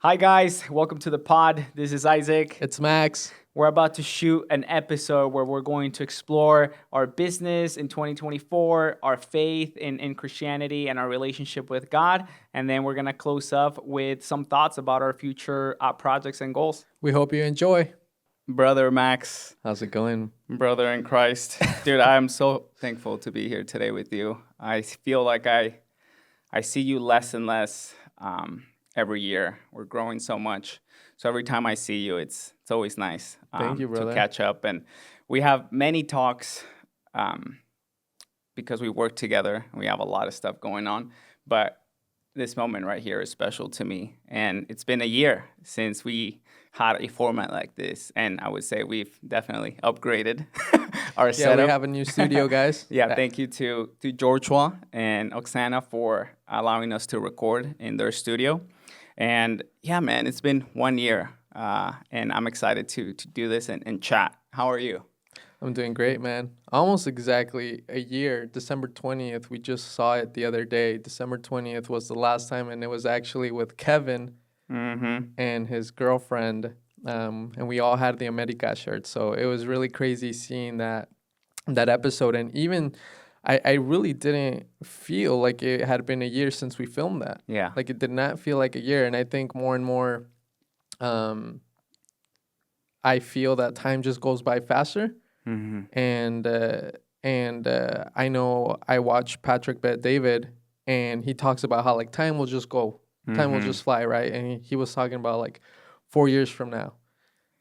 Hi, guys. Welcome to the pod. This is Isaac. It's Max. We're about to shoot an episode where we're going to explore our business in 2024, our faith in Christianity, and our relationship with God. And then we're going to close up with some thoughts about our future projects and goals. We hope you enjoy. Brother Max, How's it going? brother in Christ. Dude, I'm so thankful to be here today with you. I feel like I see you less and less every year. We're growing so much. So every time I see you, it's always nice Thank you, brother. to catch up. And we have many talks because we work together. We have a lot of stuff going on. But this moment right here is special to me. And it's been a year since we had a format like this. And I would say we've definitely upgraded our setup. Yeah, we have a new studio, guys. Yeah, thank you to Georgua and Oksana for allowing us to record in their studio. And yeah, man, it's been 1 year, and I'm excited to do this and chat. How are you? I'm doing great, man. Almost exactly a year. December 20th, we just saw it the other day. December 20th was the last time, and it was actually with Kevin and his girlfriend, and we all had the America shirt. So it was really crazy seeing that episode, and even I really didn't feel like it had been a year since we filmed that. Yeah. Like it did not feel like a year. And I think more and more, I feel that time just goes by faster. And I know I watch Patrick Bet David, and he talks about how like time will just go, time will just fly, right? And he was talking about like 4 years from now,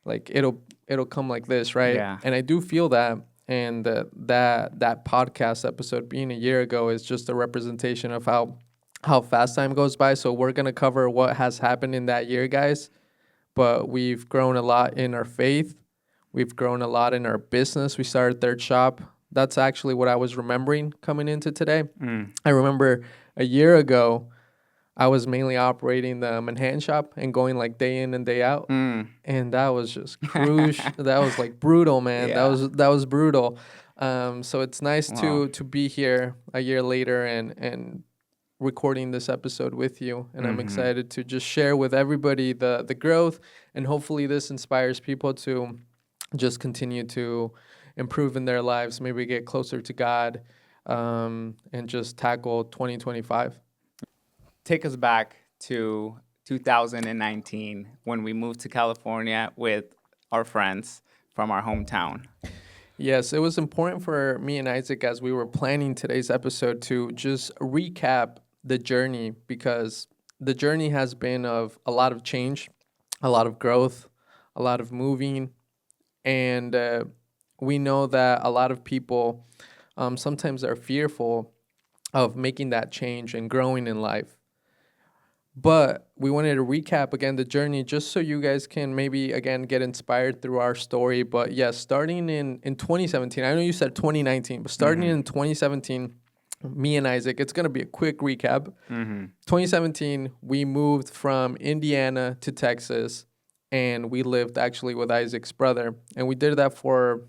like it'll come like this, right? Yeah. And I do feel that. And that podcast episode being a year ago is just a representation of how fast time goes by. So we're going to cover what has happened in that year, guys. But we've grown a lot in our faith. We've grown a lot in our business. We started Third Shop. That's actually what I was remembering coming into today. I remember a year ago, I was mainly operating the Manhattan shop and going like day in and day out. And that was just crucial. That was like brutal, man. Yeah. That was brutal. So it's nice to be here a year later and recording this episode with you. And I'm excited to just share with everybody the growth, and hopefully this inspires people to just continue to improve in their lives, maybe get closer to God, and just tackle 2025. Take us back to 2019 when we moved to California with our friends from our hometown. Yes, it was important for me and Isaac as we were planning today's episode to just recap the journey, because the journey has been of a lot of change, a lot of growth, a lot of moving, and we know that a lot of people sometimes are fearful of making that change and growing in life. But we wanted to recap again the journey just so you guys can maybe again get inspired through our story. But yes, starting in 2017, I know you said 2019, but starting in 2017, me and Isaac, it's going to be a quick recap. 2017, we moved from Indiana to Texas, and we lived actually with Isaac's brother. And we did that for,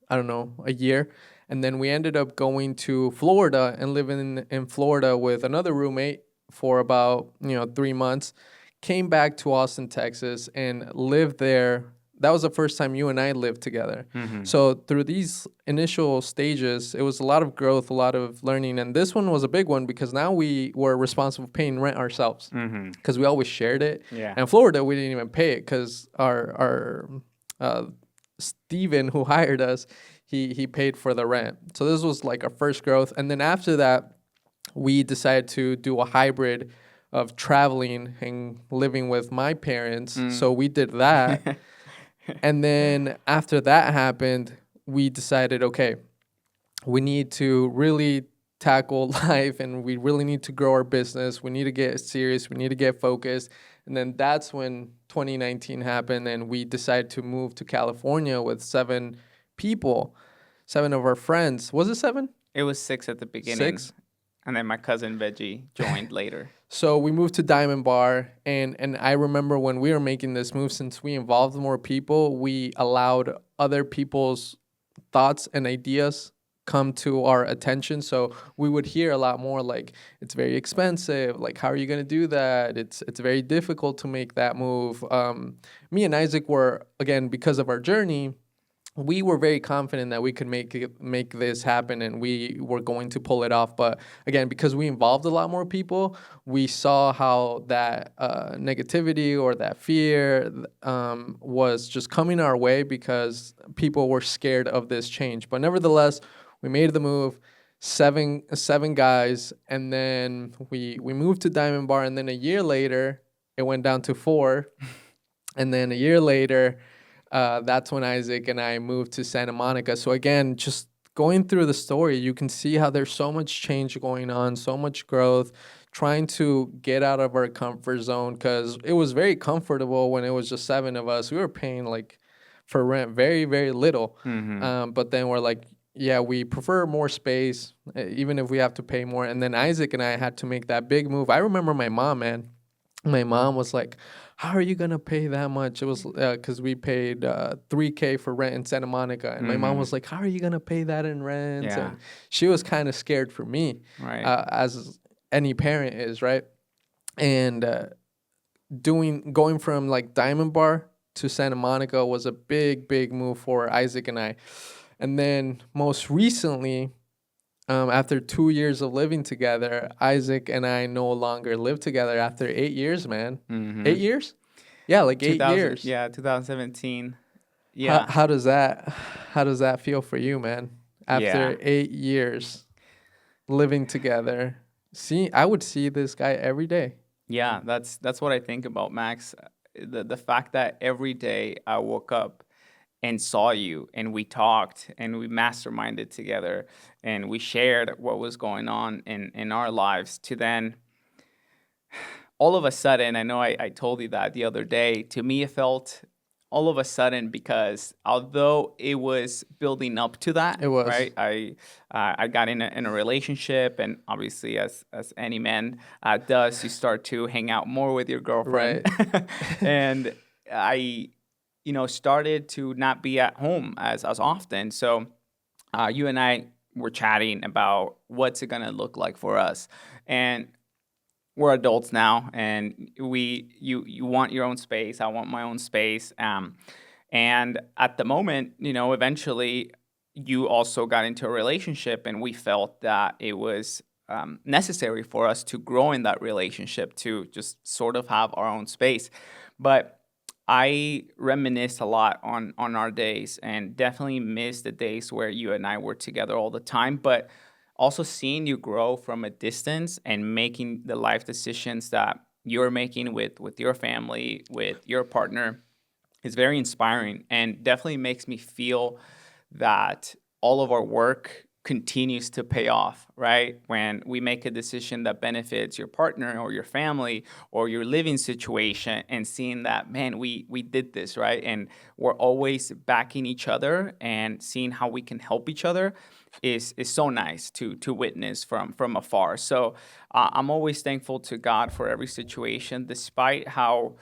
I don't know, a year. And then we ended up going to Florida and living in Florida with another roommate for about 3 months, came back to Austin, Texas, and lived there. That was the first time you and I lived together. So through these initial stages, it was a lot of growth, a lot of learning, and this one was a big one because now we were responsible for paying rent ourselves, because we always shared it. Yeah. And Florida, we didn't even pay it because our Steven, who hired us, he paid for the rent. So this was like our first growth, and then after that, we decided to do a hybrid of traveling and living with my parents. So we did that. And then after that happened, we decided, okay, we need to really tackle life, and we really need to grow our business. We need to get serious. We need to get focused. And then that's when 2019 happened, and we decided to move to California with 7 people, 7 of our friends. Was it 7? It was 6 at the beginning. 6? And then my cousin Veggie joined later. So we moved to Diamond Bar, and I remember when we were making this move, since we involved more people, we allowed other people's thoughts and ideas come to our attention. So we would hear a lot more like, it's very expensive. Like, how are you going to do that? It's very difficult to make that move. Me and Isaac were, again, because of our journey, we were very confident that we could make this happen, and we were going to pull it off. But again, because we involved a lot more people, we saw how that negativity or that fear was just coming our way because people were scared of this change. But nevertheless, we made the move. Seven guys, and then we moved to Diamond Bar, and then a year later it went down to four, and then a year later, that's when Isaac and I moved to Santa Monica. So again, just going through the story, you can see how there's so much change going on, so much growth, trying to get out of our comfort zone, because it was very comfortable when it was just seven of us. We were paying like for rent very, very little. But then we're like, yeah, we prefer more space, even if we have to pay more. And then Isaac and I had to make that big move. I remember my mom, man. My mom was like, "How are you gonna pay that much?" It was because we paid $3K for rent in Santa Monica, and my mom was like, "How are you gonna pay that in rent?" Yeah. And she was kind of scared for me, Right. as any parent is, right? And going from like Diamond Bar to Santa Monica was a big, big move for Isaac and I. And then most recently, after 2 years of living together, Isaac and I no longer live together after 8 years, man. 8 years? Yeah, like 2000, 8 years. yeah, 2017. How, Yeah. how does that how does that feel for you, man? Yeah. After 8 years living together, I would see this guy every day. Yeah, that's what I think about, Max. The fact that every day I woke up and saw you, and we talked and we masterminded together, and we shared what was going on in our lives, to then all of a sudden, I know I told you that the other day, to me it felt all of a sudden, because although it was building up to that, It was. right? I got in a relationship, and obviously, as any man does, you start to hang out more with your girlfriend, Right. and I, started to not be at home as often. So you and I were chatting about what's it gonna look like for us, and we're adults now, and you want your own space, I want my own space, and at the moment, eventually you also got into a relationship, and we felt that it was necessary for us to grow in that relationship, to just sort of have our own space. But I reminisce a lot on our days, and definitely miss the days where you and I were together all the time. But also seeing you grow from a distance and making the life decisions that you're making with your family, with your partner, is very inspiring, and definitely makes me feel that all of our work continues to pay off, right? When we make a decision that benefits your partner or your family or your living situation, and seeing that, man, we did this, right? And we're always backing each other, and seeing how we can help each other is so nice to witness from afar. So I'm always thankful to God for every situation, despite how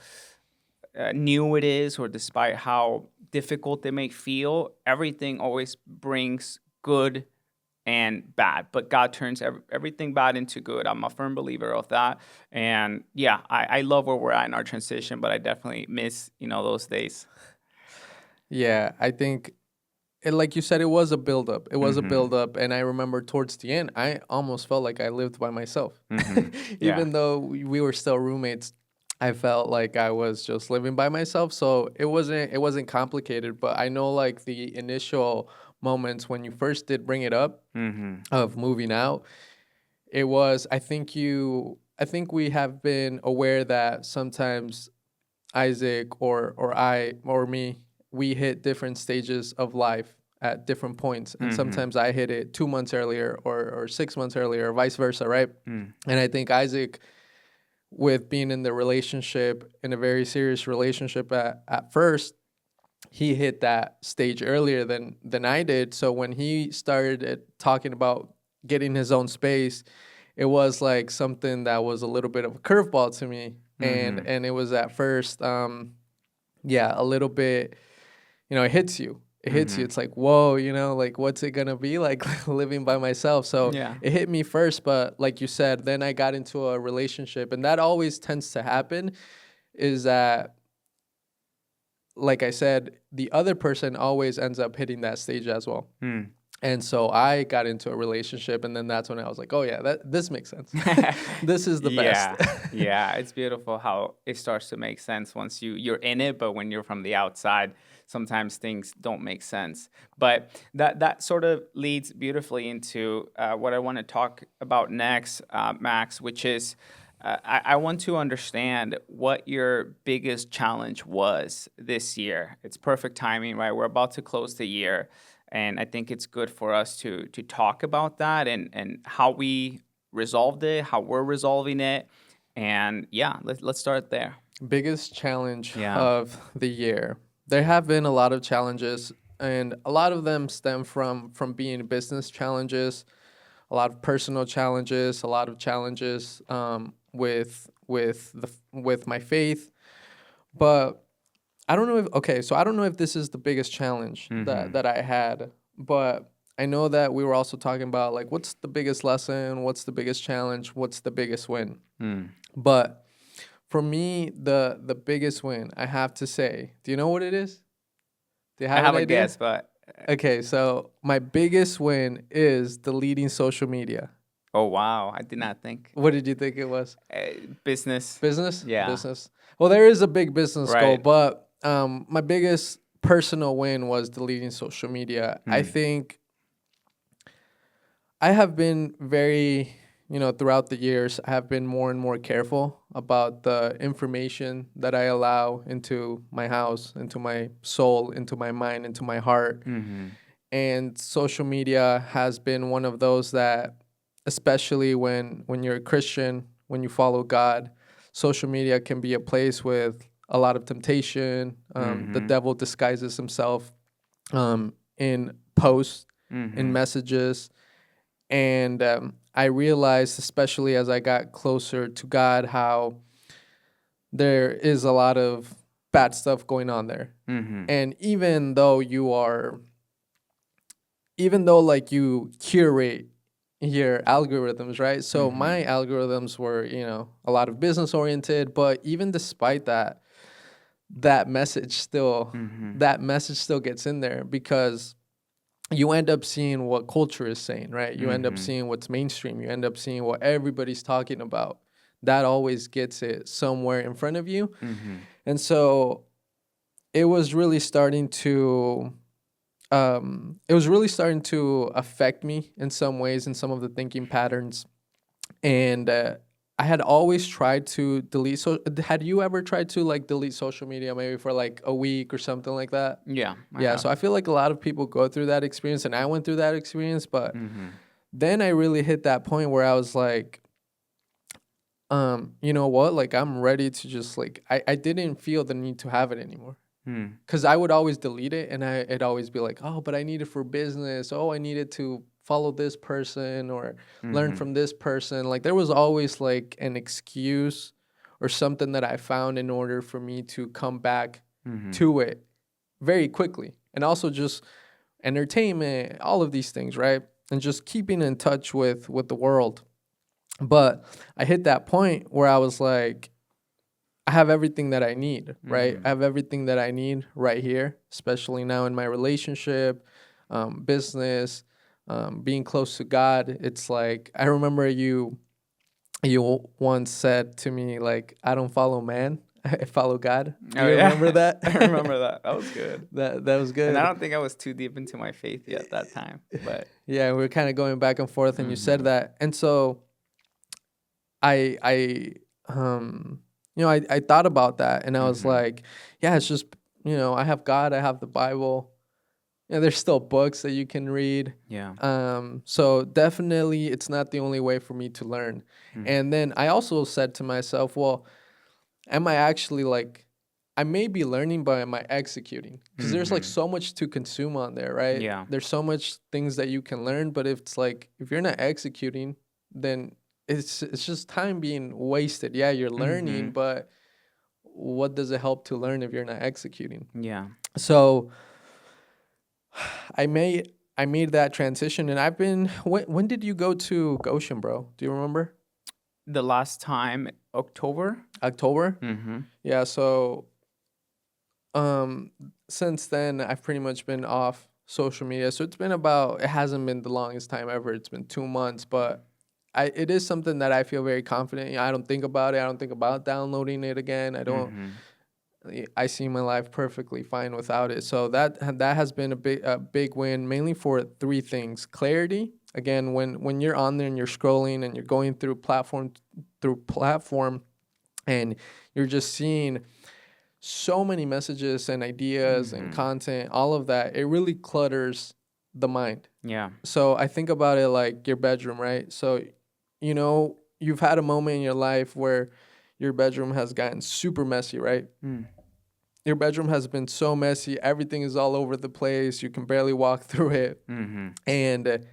new it is, or despite how difficult it may feel. Everything always brings good and bad, but God turns everything bad into good. I'm a firm believer of that. And yeah, I love where we're at in our transition, but I definitely miss, those days. Yeah, I think like you said, it was a buildup. It was a Mm-hmm. buildup, and I remember towards the end, I almost felt like I lived by myself, Mm-hmm. Yeah. even though we were still roommates. I felt like I was just living by myself. So it wasn't complicated, but I know like the initial moments when you first did bring it up Mm-hmm. of moving out, it was. I think we have been aware that sometimes Isaac or I or me, we hit different stages of life at different points. And Mm-hmm. sometimes I hit it 2 months earlier or 6 months earlier, or vice versa, right? And I think Isaac, with being in the relationship, in a very serious relationship at first, he hit that stage earlier than I did. So when he started talking about getting his own space, it was like something that was a little bit of a curveball to me. And Mm-hmm. and it was at first yeah, a little bit, it hits you. it hits you. It's like, whoa, like what's it gonna be like living by myself? So Yeah. it hit me first, but like you said, then I got into a relationship, and that always tends to happen. Is that, like I said, the other person always ends up hitting that stage as well. Hmm. And so I got into a relationship, and then that's when I was like, oh yeah, this makes sense. This is the best. Yeah. Yeah, it's beautiful how it starts to make sense once you're in it, but when you're from the outside, sometimes things don't make sense. But that sort of leads beautifully into what I want to talk about next, Max, which is I want to understand what your biggest challenge was this year. It's perfect timing, right? We're about to close the year, and I think it's good for us to talk about that and how we resolved it, how we're resolving it, and yeah, let's start there. Biggest challenge Yeah. of the year. There have been a lot of challenges, and a lot of them stem from being business challenges, a lot of personal challenges, a lot of challenges with my faith. But I don't know if okay, so I don't know if this is the biggest challenge Mm-hmm. that I had, but I know that we were also talking about like what's the biggest lesson, what's the biggest challenge, what's the biggest win. Mm. But for me, the biggest win, I have to say, do you know what it is? Do you I have an have a idea? guess, but Okay, so my biggest win is deleting social media. oh wow, I did not think What did you think it was? business. Business? Yeah. Business. Well, there is a big business goal, Right. but my biggest personal win was deleting social media. I Mm. think I have been very, throughout the years, I have been more and more careful about the information that I allow into my house, into my soul, into my mind, into my heart. Mm-hmm. And social media has been one of those that, especially when you're a Christian, when you follow God, social media can be a place with a lot of temptation. The Mm-hmm. devil disguises himself in posts, in Mm-hmm. messages, and I realized, especially as I got closer to God, how there is a lot of bad stuff going on there. Mm-hmm. And even though like you curate your algorithms, right? So Mm-hmm. my algorithms were, a lot of business oriented, but even despite that, that message still Mm-hmm. that message still gets in there because you end up seeing what culture is saying, right? You end up Mm-hmm. seeing what's mainstream. You end up seeing what everybody's talking about. That always gets it somewhere in front of you. Mm-hmm. And so it was really starting to affect me in some ways, in some of the thinking patterns. And I had always tried to delete. So, had you ever tried to like delete social media maybe for like a week or something like that? Yeah, I Yeah. have. So I feel like a lot of people go through that experience, and I went through that experience. But Mm-hmm. then I really hit that point where I was like, you know what? Like I'm ready to just like I didn't feel the need to have it anymore. Mm. Because I would always delete it, and it'd always be like, oh, but I need it for business. Oh, I needed to follow this person or learn Mm-hmm. from this person. Like there was always like an excuse or something that I found in order for me to come back Mm-hmm. to it very quickly. And also just entertainment, all of these things, right? And just keeping in touch with the world. But I hit that point where I was like, I have everything that I need, right? I Mm-hmm. have everything that I need right here, especially now in my relationship, business, being close to God. It's like I remember you once said to me like, I don't follow man, I follow God. Do Oh you remember yeah, that? I remember that. That was good. That was And I good. don't think I was too deep into my faith yet that time, but Yeah, we were kind of going back and forth, and you said mm-hmm. that, and so I I thought about that, and I was Mm-hmm. like, yeah, it's just I have God, I have the Bible. There's still books that you can read. Yeah. So definitely, it's not the only way for me to learn. Mm. And then I also said to myself, well, am I actually like, I may be learning, but am I executing? Because there's like Mm-hmm. so much to consume on there, right? Yeah. There's so much things that you can learn, but if it's like if you're not executing, then it's just time being wasted. Yeah, you're learning, Mm-hmm. but what does it help to learn if you're not executing? Yeah. So I made that transition, and I've been. When did you go to Goshen, bro? Do you remember? The last time, October. October. Mm-hmm. Yeah. So um, since then, I've pretty much been off social media. So it's been about. It hasn't been the longest time ever. It's been 2 months, but it is something that I feel very confident. I don't think about it. I don't think about downloading it again. I don't. Mm-hmm. I see my life perfectly fine without it. So that has been a big win, mainly for three things: clarity. Again, when you're on there and you're scrolling and you're going through platform, and you're just seeing so many messages and ideas and Mm-hmm. content, all of that, it really clutters the mind. Yeah. So I think about it like your bedroom, right? So, you've had a moment in your life where your bedroom has gotten super messy, right? Mm. Your bedroom has been so messy, everything is all over the place, you can barely walk through it. Mm-hmm. And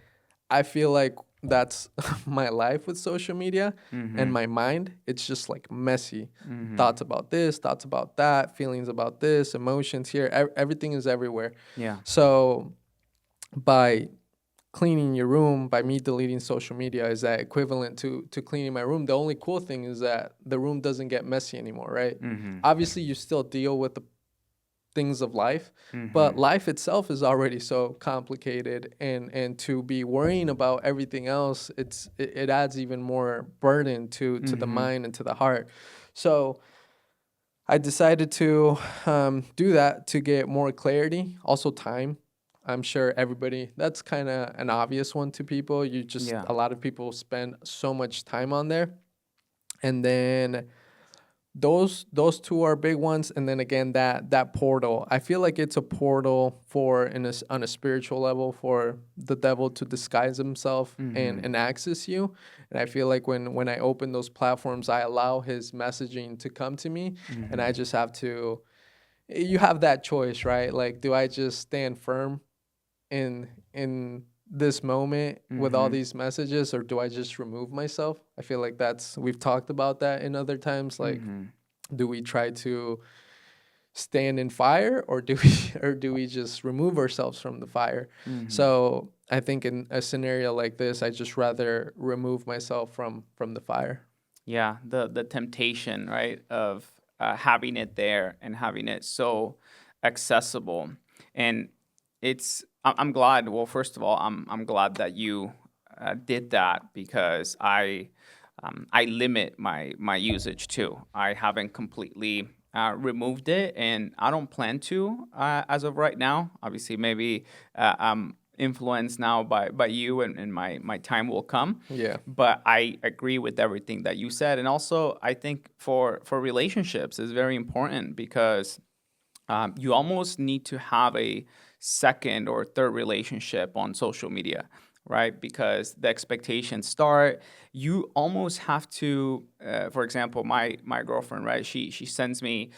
I feel like that's my life with social media Mm-hmm. and my mind. It's just like messy. Mm-hmm. Thoughts about this, thoughts about that, feelings about this, emotions here. Everything is everywhere. Yeah. So by cleaning your room, by me deleting social media, is that equivalent to cleaning my room? The only cool thing is that the room doesn't get messy anymore, right? Mm-hmm. Obviously, you still deal with the things of life, but Mm-hmm. life itself is already so complicated, and to be worrying about everything else, it adds even more burden to the Mm-hmm. mind and to the heart. So I decided to do that to get more clarity, also time. I'm sure everybody, that's kind of an obvious one to people. Yeah. A lot of people spend so much time on there. And then those two are big ones, and then again that portal, I feel like it's a portal for on a spiritual level, for the devil to disguise himself Mm-hmm. and access you. And I feel like when I open those platforms, I allow his messaging to come to me, and Mm-hmm. I just have to, you have that choice, right? Like, do I just stand firm in this moment with all Mm-hmm. these messages, or do I just remove myself? I feel like we've talked about that in other times. Like, Mm-hmm. do we try to stand in fire, or do we or do we just remove ourselves from the fire? Mm-hmm. So I think in a scenario like this, I just rather remove myself from the fire. Yeah, the temptation, right, of having it there and having it so accessible, and I'm glad. Well, first of all, I'm glad that you did that, because I limit my usage too. I haven't completely removed it, and I don't plan to as of right now. Obviously, maybe I'm influenced now by you, and my time will come. Yeah. But I agree with everything that you said, and also I think for relationships is very important, because you almost need to have a second or third relationship on social media, right? Because the expectations start. You almost have to, for example, my girlfriend, right? She sends me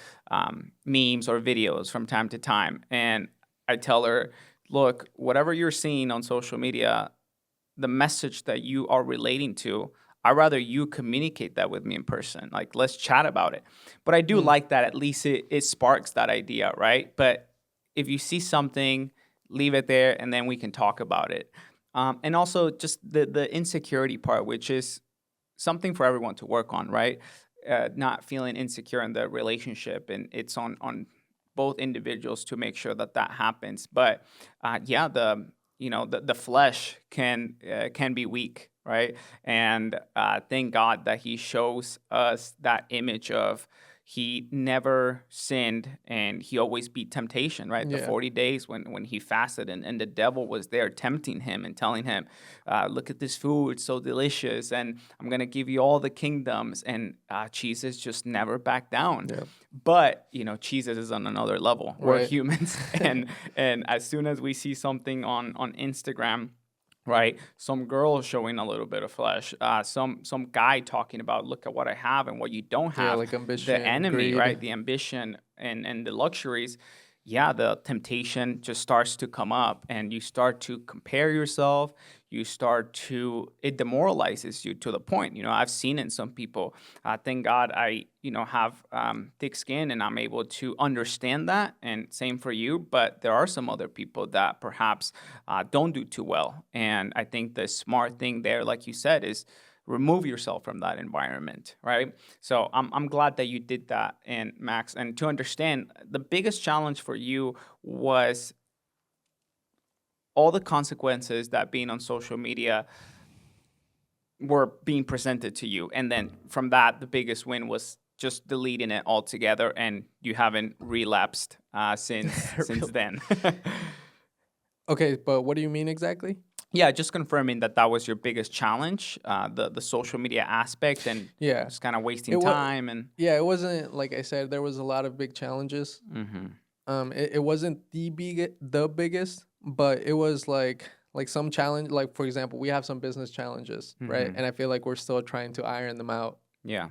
memes or videos from time to time, and I tell her, look, whatever you're seeing on social media, the message that you are relating to, I'd rather you communicate that with me in person. Like, let's chat about it. But I do Mm. like that at least it sparks that idea, right? But if you see something, leave it there, and then we can talk about it. And also just the insecurity part, which is something for everyone to work on, right? Not feeling insecure in the relationship, and it's on both individuals to make sure that that happens. But yeah, the flesh can be weak, right? And thank God that He shows us that image of He never sinned, and He always beat temptation, right? The Yeah. 40 days when He fasted, and the devil was there tempting Him and telling Him, look at this food, it's so delicious, and I'm gonna give you all the kingdoms. And Jesus just never backed down. Yeah. But Jesus is on another level. We're Right. humans, and as soon as we see something on Instagram, right, some girl showing a little bit of flesh, some guy talking about, look at what I have and what you don't Yeah, have, like the ambition, enemy, greed. right, the ambition and the luxuries, yeah, the temptation just starts to come up and you start to compare yourself. It demoralizes you to the point, I've seen in some people. Thank God I, have thick skin and I'm able to understand that. And same for you. But there are some other people that perhaps don't do too well. And I think the smart thing there, like you said, is remove yourself from that environment, right? So I'm glad that you did that, and Max. And to understand, the biggest challenge for you was all the consequences that being on social media were being presented to you. And then from that, the biggest win was just deleting it altogether, and you haven't relapsed since then. Okay, but what do you mean exactly? Yeah, just confirming that that was your biggest challenge, the social media aspect, and Yeah. just kind of wasting It was time and. yeah, it wasn't like I said, there was a lot of big challenges. Mm-hmm. It wasn't the biggest, but it was like some challenge. Like for example, we have some business challenges, right? Mm-hmm. And I feel like we're still trying to iron them out. Yeah.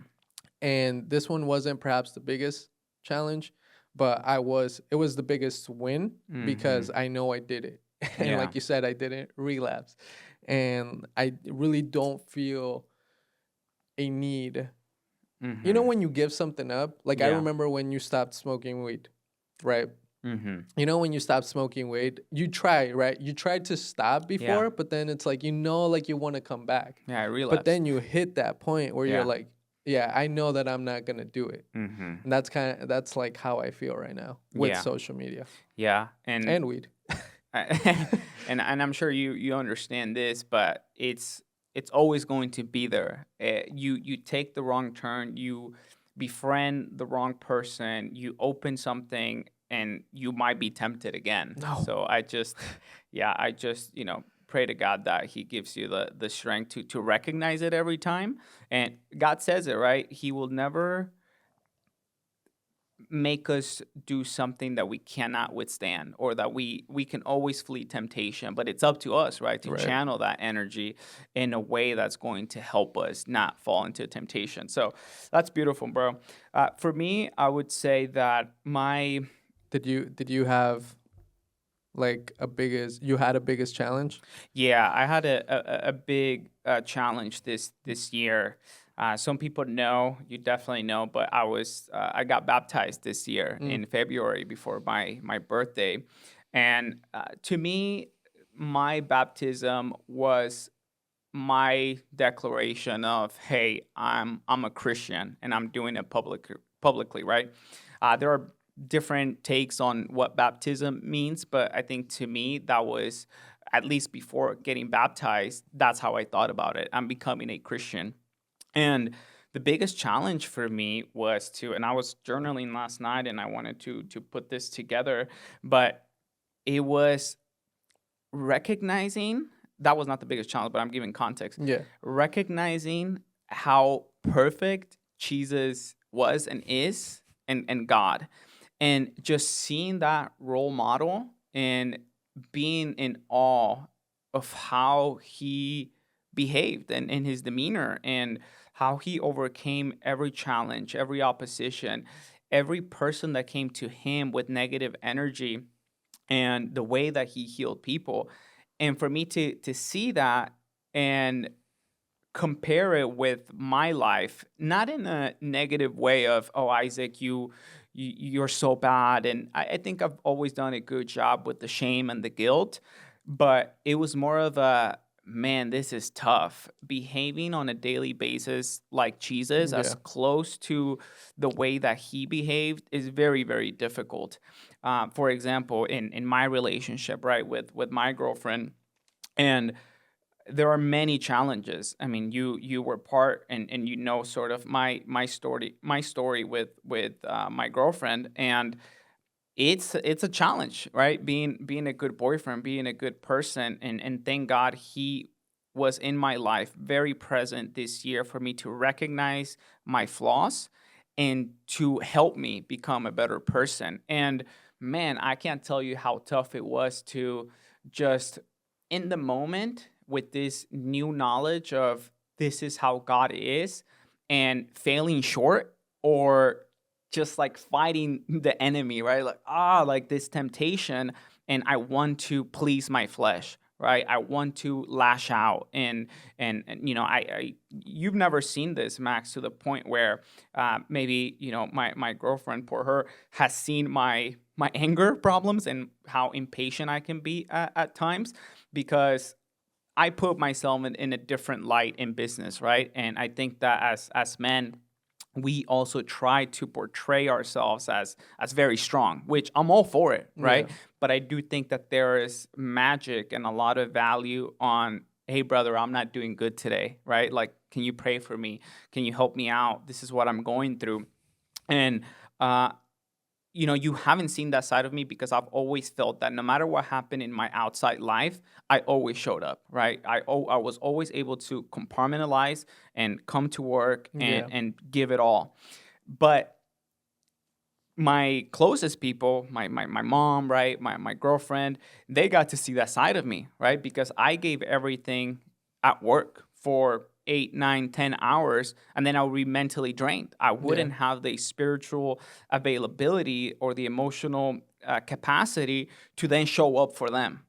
And this one wasn't perhaps the biggest challenge, but it was the biggest win Mm-hmm. because I know I did it. And Yeah. like you said, I didn't relapse. And I really don't feel a need. You know, Mm-hmm. when you give something up, like I Yeah. remember when you stopped smoking weed, right? Mm-hmm. You know, when you stop smoking weed, you try, right? You tried to stop Yeah. before, but then it's like, like you want to come back. Yeah. I But relapsed. then you hit that point where you're Yeah. like, yeah, I know that I'm not going to do it. Mm-hmm. And that's like how I feel right now with Yeah. social media Yeah. And and weed. and I'm sure you understand this, but it's always going to be there. You take the wrong turn, you befriend the wrong person, you open something, and you might be tempted again. No. So I just pray to God that He gives you the strength to recognize it every time. And God says it, right. He will never make us do something that we cannot withstand, or that we can always flee temptation, but it's up to us, right, to Right. channel that energy in a way that's going to help us not fall into temptation. So that's beautiful, bro. For me, I would say that Did you have like you had a biggest challenge? I had a big challenge this year. Some people know, you definitely know, but I got baptized this year Mm. in February before my birthday, and to me, my baptism was my declaration of, hey, I'm a Christian and I'm doing it publicly, right? There are different takes on what baptism means, but I think to me that was, at least before getting baptized, that's how I thought about it. I'm becoming a Christian. And the biggest challenge for me was and I was journaling last night and I wanted to put this together, but it was recognizing, that was not the biggest challenge, but I'm giving context. Yeah. Recognizing how perfect Jesus was and is, and God. And just seeing that role model and being in awe of how he behaved and in his demeanor, and how he overcame every challenge, every opposition, every person that came to him with negative energy, and the way that he healed people. And for me to see that and compare it with my life, not in a negative way of, oh, Isaac, you're so bad. And I think I've always done a good job with the shame and the guilt, but it was more of a, man, this is tough. Behaving on a daily basis like Jesus, as Yeah. close to the way that he behaved, is very, very difficult. For example, in my relationship, right, with my girlfriend, and there are many challenges. I mean, you were part, and sort of my story with my girlfriend, and it's a challenge, right? Being a good boyfriend, being a good person, and thank God he was in my life, very present this year for me to recognize my flaws and to help me become a better person. And man, I can't tell you how tough it was to just in the moment with this new knowledge of this is how God is, and failing short, or just like fighting the enemy, right? Like this temptation, and I want to please my flesh, right? I want to lash out, and you've never seen this, Max, to the point where maybe my girlfriend, poor her, has seen my anger problems and how impatient I can be at times, because I put myself in a different light in business, right? And I think that as men, we also try to portray ourselves as very strong, which I'm all for it, Yeah. right? But I do think that there is magic and a lot of value on, hey brother, I'm not doing good today, right? Like, can you pray for me? Can you help me out? This is what I'm going through. And uh you haven't seen that side of me, because I've always felt that no matter what happened in my outside life, I always showed up, right? I was always able to compartmentalize and come to work and Yeah. and give it all. But my closest people, my mom, right, my girlfriend, they got to see that side of me, right? Because I gave everything at work for 8, 9, 10 hours, and then I would be mentally drained. I Yeah. wouldn't have the spiritual availability or the emotional capacity to then show up for them.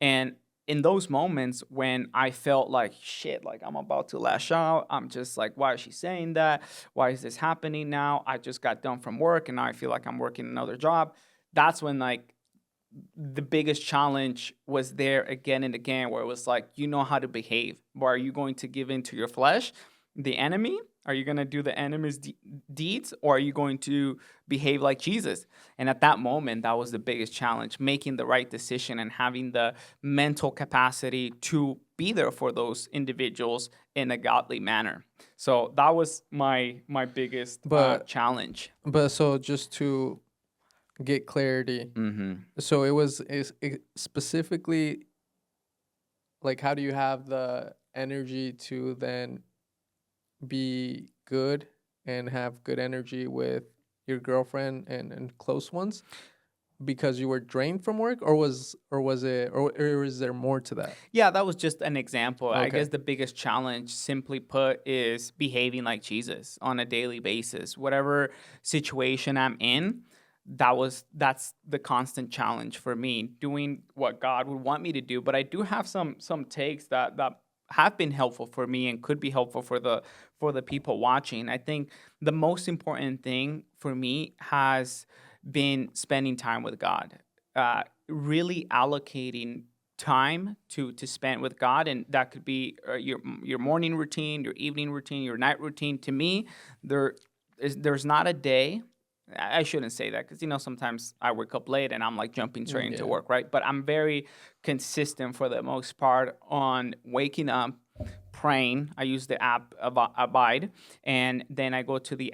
And in those moments when I felt like shit, like I'm about to lash out, I'm just like, why is she saying that? Why is this happening now? I just got done from work and now I feel like I'm working another job. That's when like the biggest challenge was there again and again, where it was like, you know how to behave, but are you going to give in to your flesh, the enemy? Are you going to do the enemy's deeds, or are you going to behave like Jesus? And at that moment, that was the biggest challenge, making the right decision and having the mental capacity to be there for those individuals in a godly manner. So that was my biggest But challenge. so just to get clarity, Mm-hmm. so it specifically, like, how do you have the energy to then be good and have good energy with your girlfriend and close ones, because you were drained from work, or is there more to that? Yeah, that was just an example. I Okay. guess the biggest challenge, simply put, is behaving like Jesus on a daily basis. Whatever situation I'm in, that's the constant challenge for me, doing what God would want me to do. But I do have some takes that have been helpful for me and could be helpful for the people watching. I think the most important thing for me has been spending time with God. Really allocating time to spend with God, and that could be your morning routine, your evening routine, your night routine. To me, there's not a day. I shouldn't say that, because sometimes I wake up late and I'm like jumping straight into Yeah. work, right? But I'm very consistent for the most part on waking up, praying. I use the app Abide, and then I go to the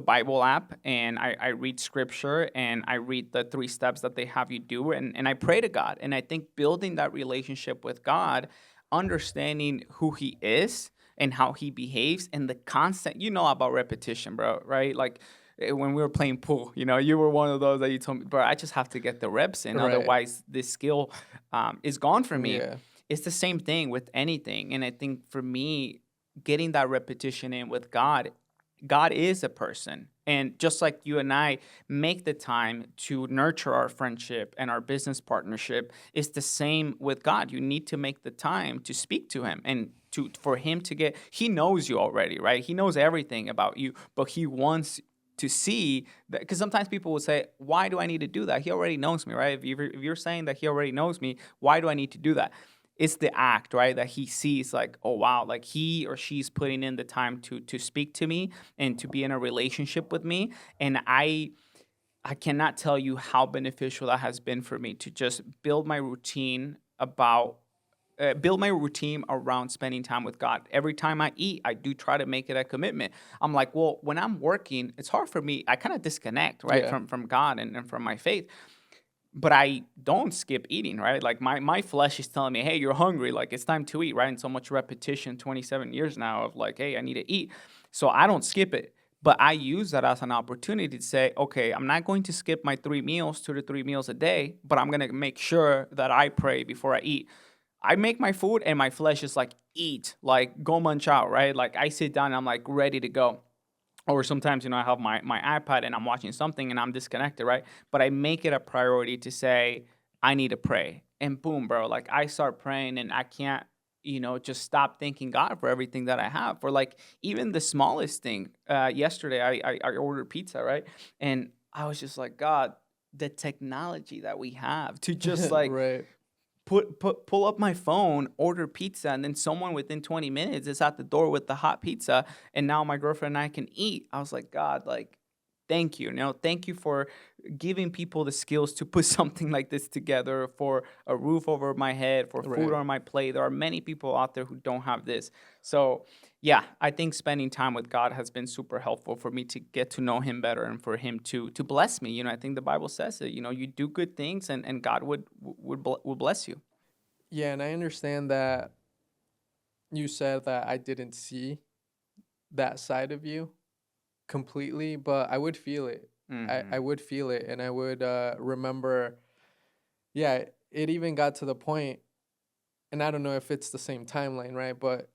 Bible app, and I read scripture, and I read the 3 steps that they have you do, and I pray to God. And I think building that relationship with God, understanding who He is and how He behaves, and the constant, about repetition, bro, right? Like when we were playing pool, you were one of those that you told me, bro, I just have to get the reps in. Right. Otherwise, this skill is gone for me. Yeah. It's the same thing with anything. And I think for me, getting that repetition in with God, God is a person. And just like you and I make the time to nurture our friendship and our business partnership, it's the same with God. You need to make the time to speak to Him, and for Him to He knows you already, right? He knows everything about you, but He wants to see that, because sometimes people will say, why do I need to do that? He already knows me, right? If you're saying that He already knows me, why do I need to do that? It's the act, right, that He sees, like, oh wow, like he or she's putting in the time to speak to me and to be in a relationship with me. And I cannot tell you how beneficial that has been for me, to just build my routine around spending time with God. Every time I eat, I do try to make it a commitment. I'm like, well, when I'm working, it's hard for me. I kind of disconnect, right, Yeah. from God and from my faith. But I don't skip eating, right? Like my flesh is telling me, hey, you're hungry. Like, it's time to eat, right? And so much repetition, 27 years now of like, hey, I need to eat. So I don't skip it. But I use that as an opportunity to say, okay, I'm not going to skip my 3 meals, 2 to 3 meals a day, but I'm going to make sure that I pray before I eat. I make my food and my flesh is like, eat, like go munch out, right? Like I sit down and I'm like ready to go. Or sometimes, I have my iPad and I'm watching something and I'm disconnected, right? But I make it a priority to say, I need to pray. And boom, bro, like I start praying and I can't, just stop thanking God for everything that I have. For like even the smallest thing. Yesterday, I ordered pizza, right? And I was just like, God, the technology that we have to just like Right. pull up my phone, order pizza, and then someone within 20 minutes is at the door with the hot pizza, and now my girlfriend and I can eat. I was like, God, like, thank you. Thank you for giving people the skills to put something like this together, for a roof over my head, for food Right. on my plate. There are many people out there who don't have this. So, yeah, I think spending time with God has been super helpful for me to get to know Him better and for Him to bless me. I think the Bible says that you do good things and God would bless you. Yeah, and I understand that you said that I didn't see that side of you completely, but I would feel it. I Hmm. would feel it, and I would remember. Yeah, it even got to the point, and I don't know if it's the same timeline, right? But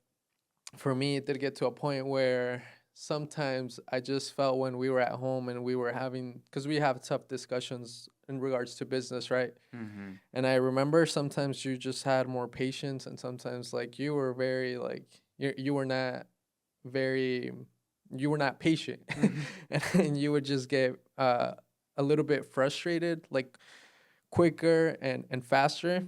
for me, it did get to a point where sometimes I just felt when we were at home and we were having, because we have tough discussions in regards to business, right? Hmm. And I remember sometimes you just had more patience, and sometimes like you were very like you were not very you were not patient, Hmm. and you would just get a little bit frustrated, like quicker and faster.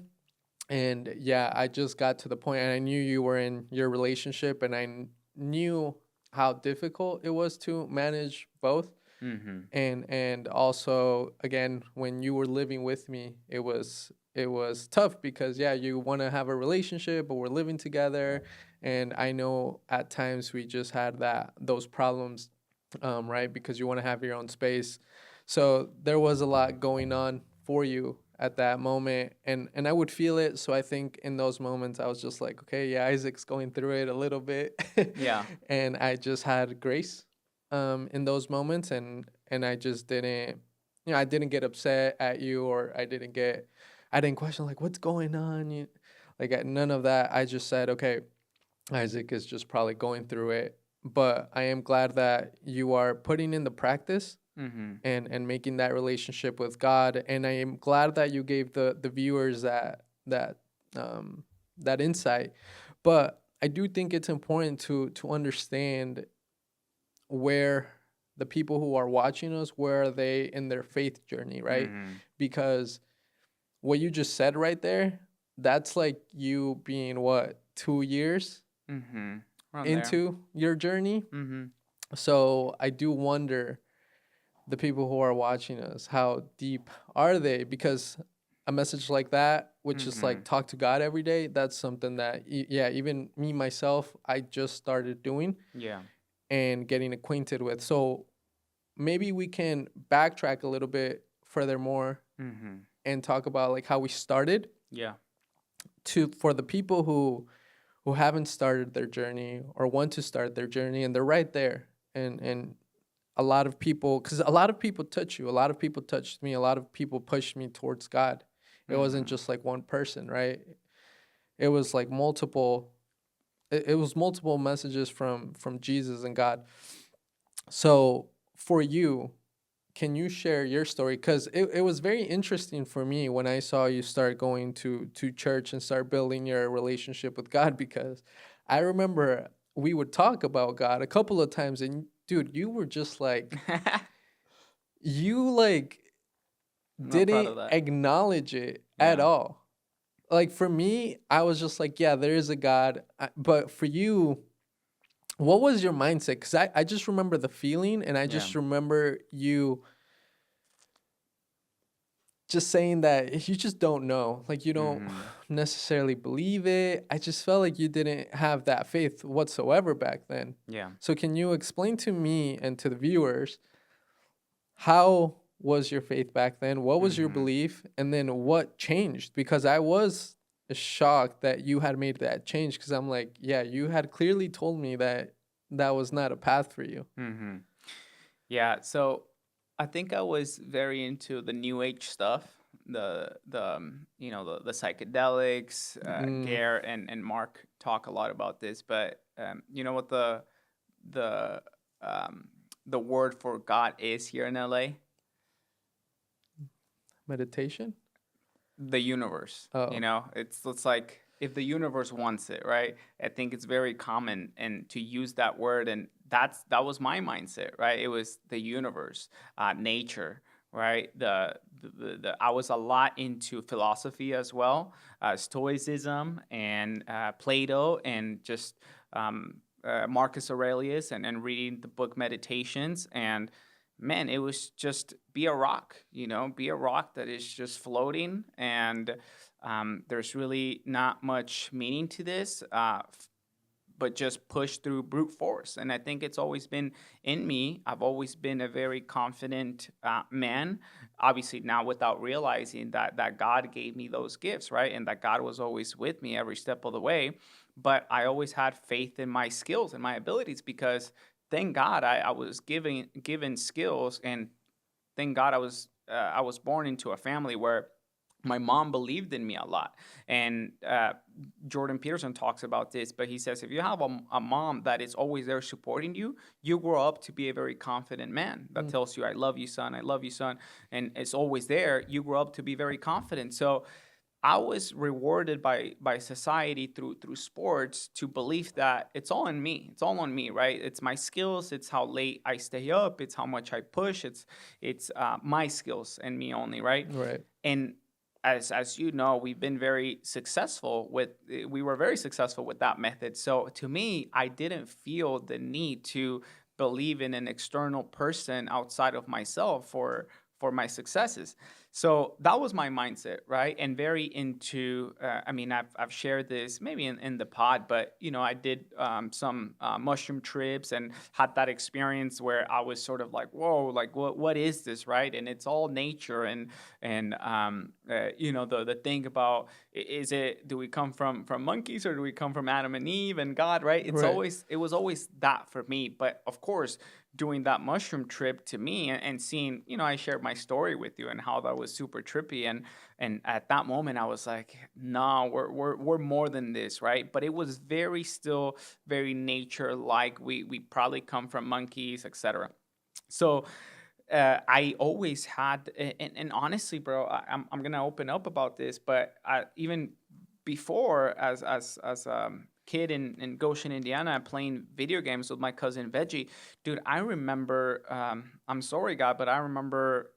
And yeah, I just got to the point, and I knew you were in your relationship, and knew how difficult it was to manage both. Hmm. And also, again, when you were living with me, it was tough because yeah, you want to have a relationship, but we're living together, and I know at times we just had those problems, right? Because you want to have your own space. So there was a lot going on for you at that moment, and I would feel it. So I think in those moments I was just like, okay, yeah, Isaac's going through it a little bit. Yeah. And I just had grace in those moments, and I just didn't, I didn't get upset at you, or I didn't question like what's going on. None of that. I just said, okay, Isaac is just probably going through it, but I am glad that you are putting in the practice Hmm. and making that relationship with God. And I am glad that you gave the viewers um that insight. But I do think it's important to understand where the people who are watching us, where are they in their faith journey, right? Hmm. Because what you just said right there, that's like you being what, 2 years Hmm. Around there. into your journey. Hmm. So I do wonder, the people who are watching us, how deep are they? Because a message like that, which is like Hmm. talk to God every day, that's something that yeah, even me myself, I just started doing Yeah. and getting acquainted with. So maybe we can backtrack a little bit furthermore Hmm. and talk about like how we started, Yeah. to for the people who haven't started their journey or want to start their journey, and they're right there. And a lot of people, because a lot of people touch you, a lot of people touched me, a lot of people pushed me towards God. It wasn't Hmm. just like one person, right? It was like multiple, it was multiple messages from Jesus and God. So for you, can you share your story? Because it was very interesting for me when I saw you start going to church and start building your relationship with God. Because I remember we would talk about God a couple of times, and dude, you were just like, you like I'm not proud didn't of that. acknowledge it at Yeah. all. Like for me, I was just like, yeah, there is a God. But for you, what was your mindset? Because I just remember the feeling, and I Yeah. just remember you just saying that you just don't know. Like you don't Hmm. necessarily believe it. I just felt like you didn't have that faith whatsoever back then. Yeah. So can you explain to me and to the viewers, how was your faith back then? What was your Hmm. belief? And then what changed? Because I was shocked that you had made that change, because I'm like, yeah, you had clearly told me that that was not a path for you. Hmm. Yeah. So I think I was very into the new age stuff, the psychedelics. Mm, Gare and Mark talk a lot about this, but you know what the um, the word for God is here in LA? Meditation? The universe. You Oh, know, it's like if the universe wants it, right? I think it's very common and to use that word, and that was my mindset, right? It was the universe, nature, right? I was a lot into philosophy as well, Stoicism and Plato, and just Marcus Aurelius, and reading the book Meditations. And man, it was just be a rock, you know, be a rock that is just floating. And there's really not much meaning to this, but just push through brute force. And I think it's always been in me. I've always been a very confident man, obviously now without realizing that God gave me those gifts, right? And that God was always with me every step of the way. But I always had faith in my skills and my abilities, because thank God I was given skills, and thank God I was born into a family where my mom believed in me a lot. And Jordan Peterson talks about this, but he says if you have a mom that is always there supporting you, you grow up to be a very confident man that mm, tells you, I love you, son, I love you, son. And it's always there. You grow up to be very confident. So I was rewarded by society through sports to believe that it's all in me. It's all on me, right? It's my skills. It's how late I stay up. It's how much I push. It's my skills and me only, right? right. And as you know, we were very successful with that method. So to me, I didn't feel the need to believe in an external person outside of myself for my successes. So that was my mindset, right? And very into, I mean, I've shared this maybe in the pod, but you know, I did some mushroom trips and had that experience where I was sort of like, whoa, like what is this, right? And it's all nature. And you know, the thing about, is it, do we come from monkeys, or do we come from Adam and Eve and God, right? Right. It was always that for me. But of course, doing that mushroom trip to me, and seeing, you know, I shared my story with you and how that was super trippy. And at that moment I was like, no, we're more than this, right? But it was very still very nature like. We probably come from monkeys, etc. So I always had, and honestly, bro, I'm gonna open up about this, but even before, as kid in Goshen, Indiana, playing video games with my cousin Veggie, dude, I remember. I'm sorry, God, but I remember.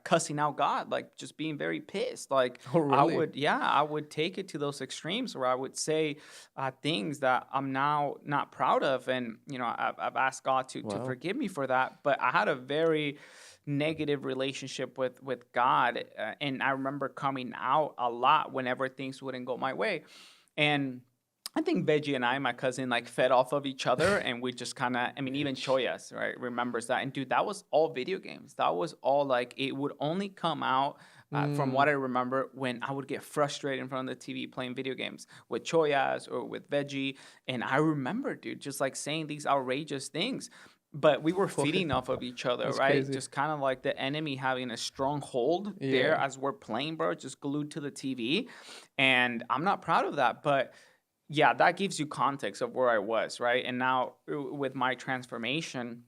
Cussing out God, like just being very pissed. Like Oh, really? I would take it to those extremes where I would say things that I'm now not proud of. And, you know, I've asked God to Wow. forgive me for that. But I had a very negative relationship with God. And I remember coming out a lot whenever things wouldn't go my way. And I think Veggie and I, my cousin, like fed off of each other, and we just kind of, I mean, even Choyas, right, remembers that. And dude, that was all video games. That was all like, it would only come out, from Mm, what I remember, when I would get frustrated in front of the TV playing video games with Choyas or with Veggie. And I remember, dude, just like saying these outrageous things. But we were boy, feeding off of each other, that's right? crazy. Just kind of like the enemy having a strong hold there Yeah. as we're playing, bro, just glued to the TV. And I'm not proud of that. But yeah, that gives you context of where I was, right? And now with my transformation,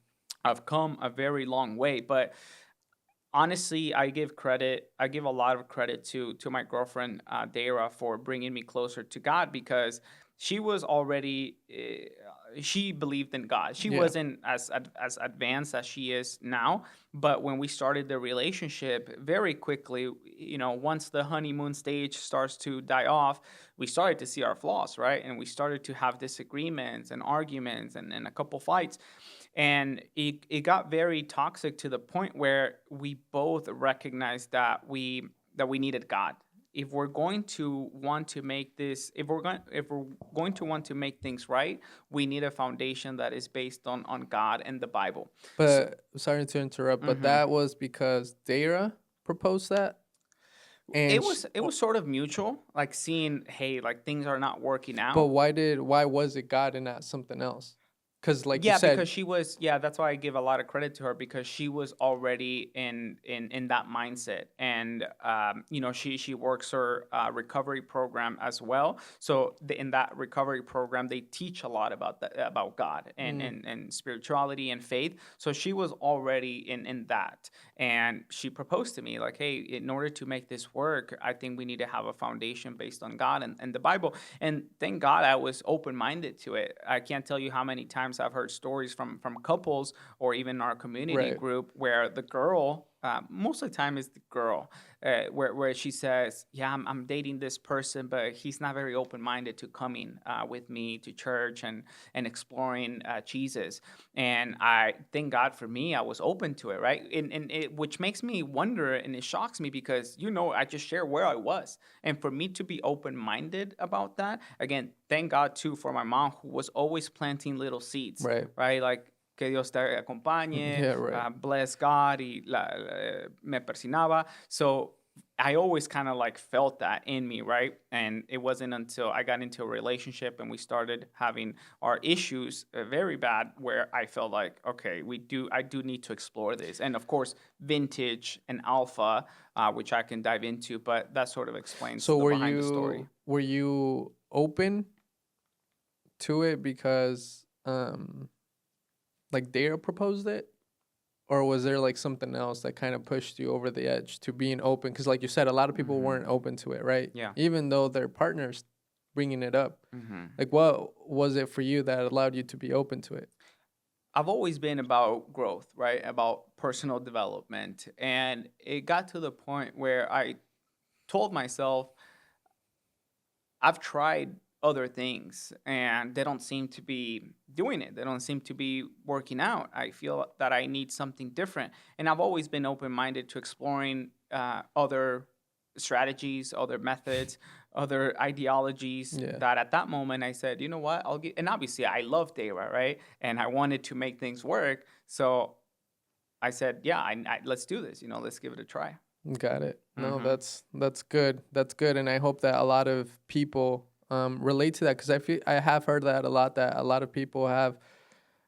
I've come a very long way. But honestly, I give a lot of credit to my girlfriend Dara for bringing me closer to God, because she was already she believed in God. She Yeah. wasn't as advanced as she is now, but when we started the relationship, very quickly, you know, once the honeymoon stage starts to die off, we started to see our flaws, right? And we started to have disagreements and arguments, and a couple fights. And it got very toxic to the point where we both recognized that we needed God. If we're going to want to make this, if we're going to want to make things right, we need a foundation that is based on God and the Bible. So, But sorry to interrupt, but mhm. that was because Dara proposed that, and It was sort of mutual, like seeing, hey, like things are not working but out. why was it God and not something else? Because like you Yeah, said, because she was, yeah, that's why I give a lot of credit to her, because she was already in that mindset. And you know, she works her recovery program as well. So in that recovery program they teach a lot about that, about God and spirituality and faith. So she was already in that, and she proposed to me like, hey, in order to make this work, I think we need to have a foundation based on God and the Bible. And thank God I was open minded to it. I can't tell you how many times I've heard stories from couples or even our community right. group where the girl, most of the time is the girl, where she says, yeah, I'm dating this person, but he's not very open minded to coming with me to church and exploring Jesus. And I thank God for me, I was open to it, right? And it, which makes me wonder, and it shocks me because, you know, I just share where I was. And for me to be open minded about that, again, thank God too for my mom, who was always planting little seeds, Right. right? Like, que Dios te acompañe, Yeah, right. bless God, y me persinaba. So I always kind of like felt that in me, right? And it wasn't until I got into a relationship and we started having our issues very bad, where I felt like, okay, I do need to explore this. And of course, vintage and alpha, which I can dive into, but that sort of explains So the behind the story. were you open to it because like Dara proposed it, or was there like something else that kind of pushed you over the edge to being open? Because like you said, a lot of people Hmm. weren't open to it, right? Yeah. Even though their partners bringing it up. Hmm. Like, what was it for you that allowed you to be open to it? I've always been about growth, right? About personal development. And it got to the point where I told myself, I've tried other things and they don't seem to be doing it. They don't seem to be working out. I feel that I need something different. And I've always been open minded to exploring other strategies, other methods, other ideologies, Yeah, that at that moment I said, you know what, I'll get, and obviously I love Deva, right? And I wanted to make things work. So I said, yeah, let's do this, you know, let's give it a try. got it. No, Mm-hmm. that's good. That's good, and I hope that a lot of people relate to that because I have heard that a lot. That a lot of people have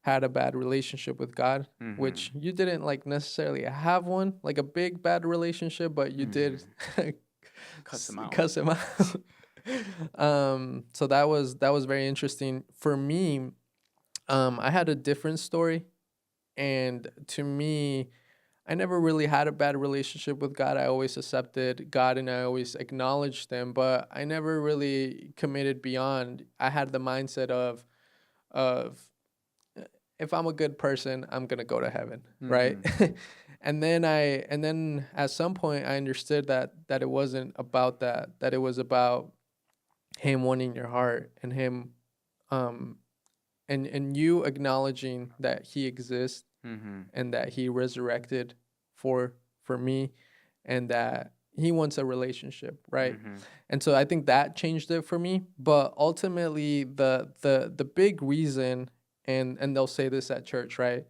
had a bad relationship with God, Mm-hmm. which you didn't like necessarily have one, like a big bad relationship, but you did Mm-hmm. Cuss them out. cuss him out. So that was very interesting for me. I had a different story, and to me, I never really had a bad relationship with God. I always accepted God and I always acknowledged Him, but I never really committed beyond. I had the mindset of if I'm a good person, I'm gonna go to heaven, right? Mm-hmm. And then at some point I understood that it wasn't about that. That it was about Him wanting your heart and Him um and you acknowledging that He exists Mm-hmm. and that He resurrected for for me and that He wants a relationship, right? Mm-hmm. And so I think that changed it for me. But ultimately the big reason, and they'll say this at church, right?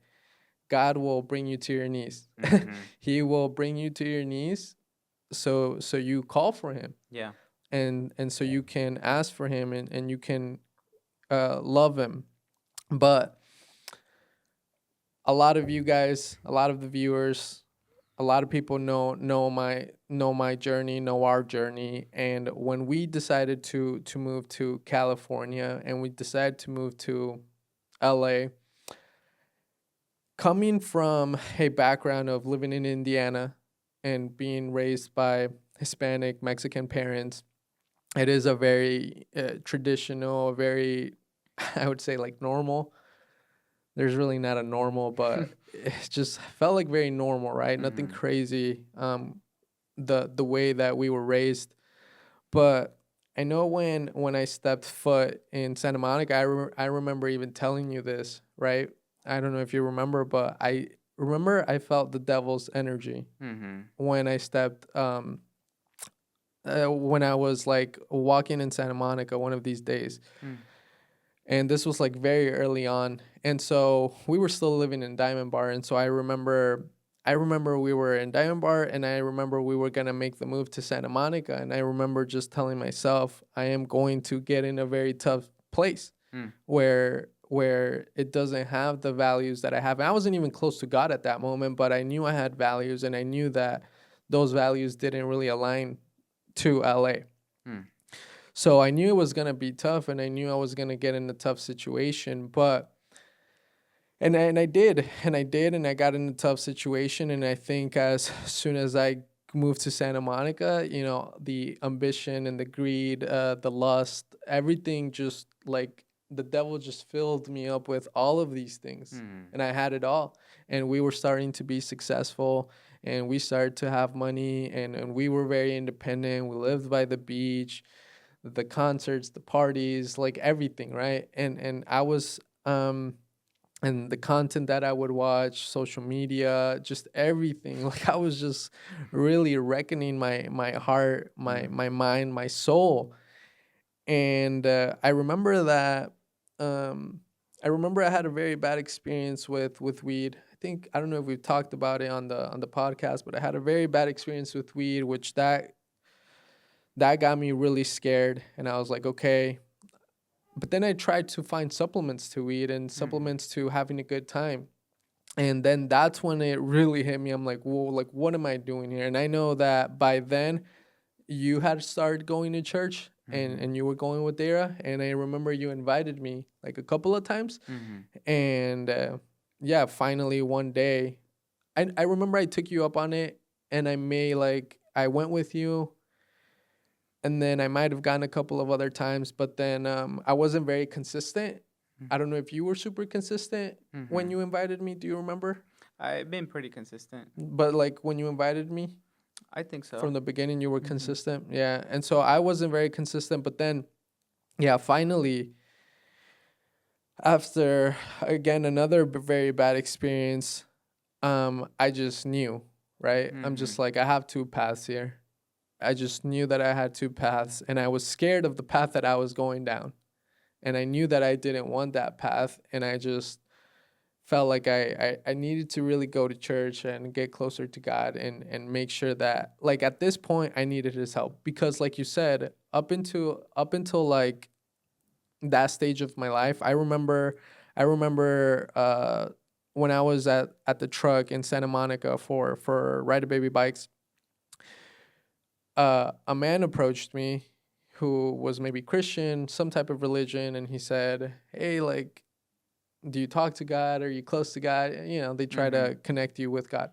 God will bring you to your knees. Mm-hmm. He will bring you to your knees so you call for Him Yeah. and so you can ask for Him and you can love Him. But a lot of you guys, a lot of the viewers, a lot of people know my journey, know our journey. And when we decided to move to California and we decided to move to LA, coming from a background of living in Indiana and being raised by Hispanic Mexican parents, it is a very traditional, very I would say like normal. There's really not a normal, but it just felt like very normal, right? Nothing Mm-hmm. crazy. The way that we were raised, but I know when I stepped foot in Santa Monica, I remember even telling you this, right? I don't know if you remember, but I remember I felt the devil's energy Mm-hmm. when I stepped when I was like walking in Santa Monica one of these days. And this was like very early on, and so we were still living in Diamond Bar. And so I remember we were in Diamond Bar, and I remember we were gonna make the move to Santa Monica, and I remember just telling myself I am going to get in a very tough place Mm-hmm. where where it doesn't have the values that I have. And I wasn't even close to God at that moment, but I knew I had values, and I knew that those values didn't really align to LA. Mm. So I knew it was going to be tough, and I knew I was going to get in a tough situation, but and I did, and I got in a tough situation. And I think as soon as I moved to Santa Monica, you know, the ambition and the greed, the lust, everything, just like the devil just filled me up with all of these things, Mm. and I had it all. And we were starting to be successful, and we started to have money, and we were very independent. We lived by the beach, the concerts, the parties, like everything, right? And I was and the content that I would watch, social media, just everything. Like I was just really reckoning my heart, my mind, my soul. And I remember that I remember I had a very bad experience with weed. I think I don't know if we've talked about it on the podcast, but I had a very bad experience with weed, which that got me really scared. And I was like, okay. But then I tried to find supplements to weed and supplements to having a good time. And then that's when it really hit me. I'm like, whoa, like, what am I doing here? And I know that by then you had started going to church, and you were going with Dara. And I remember you invited me like a couple of times. And yeah, finally one day, I remember I took you up on it, and I went with you. And then I might have gone a couple of other times, but then I wasn't very consistent. I don't know if you were super consistent when you invited me. Do you remember? I've been pretty consistent. But like when you invited me I think so. from the beginning, you were consistent. Yeah. And so I wasn't very consistent. But then, yeah, finally, after again, another very bad experience, I just knew, right? I'm just like, I have two paths here. I just knew that I had two paths, and I was scared of the path that I was going down. And I knew that I didn't want that path, and I just felt like I needed to really go to church and get closer to God, and make sure that, like, at this point I needed his help. Because like you said, up until like that stage of my life, I remember when I was at the truck in Santa Monica for Ride a Baby Bikes. A man approached me who was maybe Christian, some type of religion, and he said, "Hey, like, do you talk to God? Are you close to God?" You know, they try to connect you with God.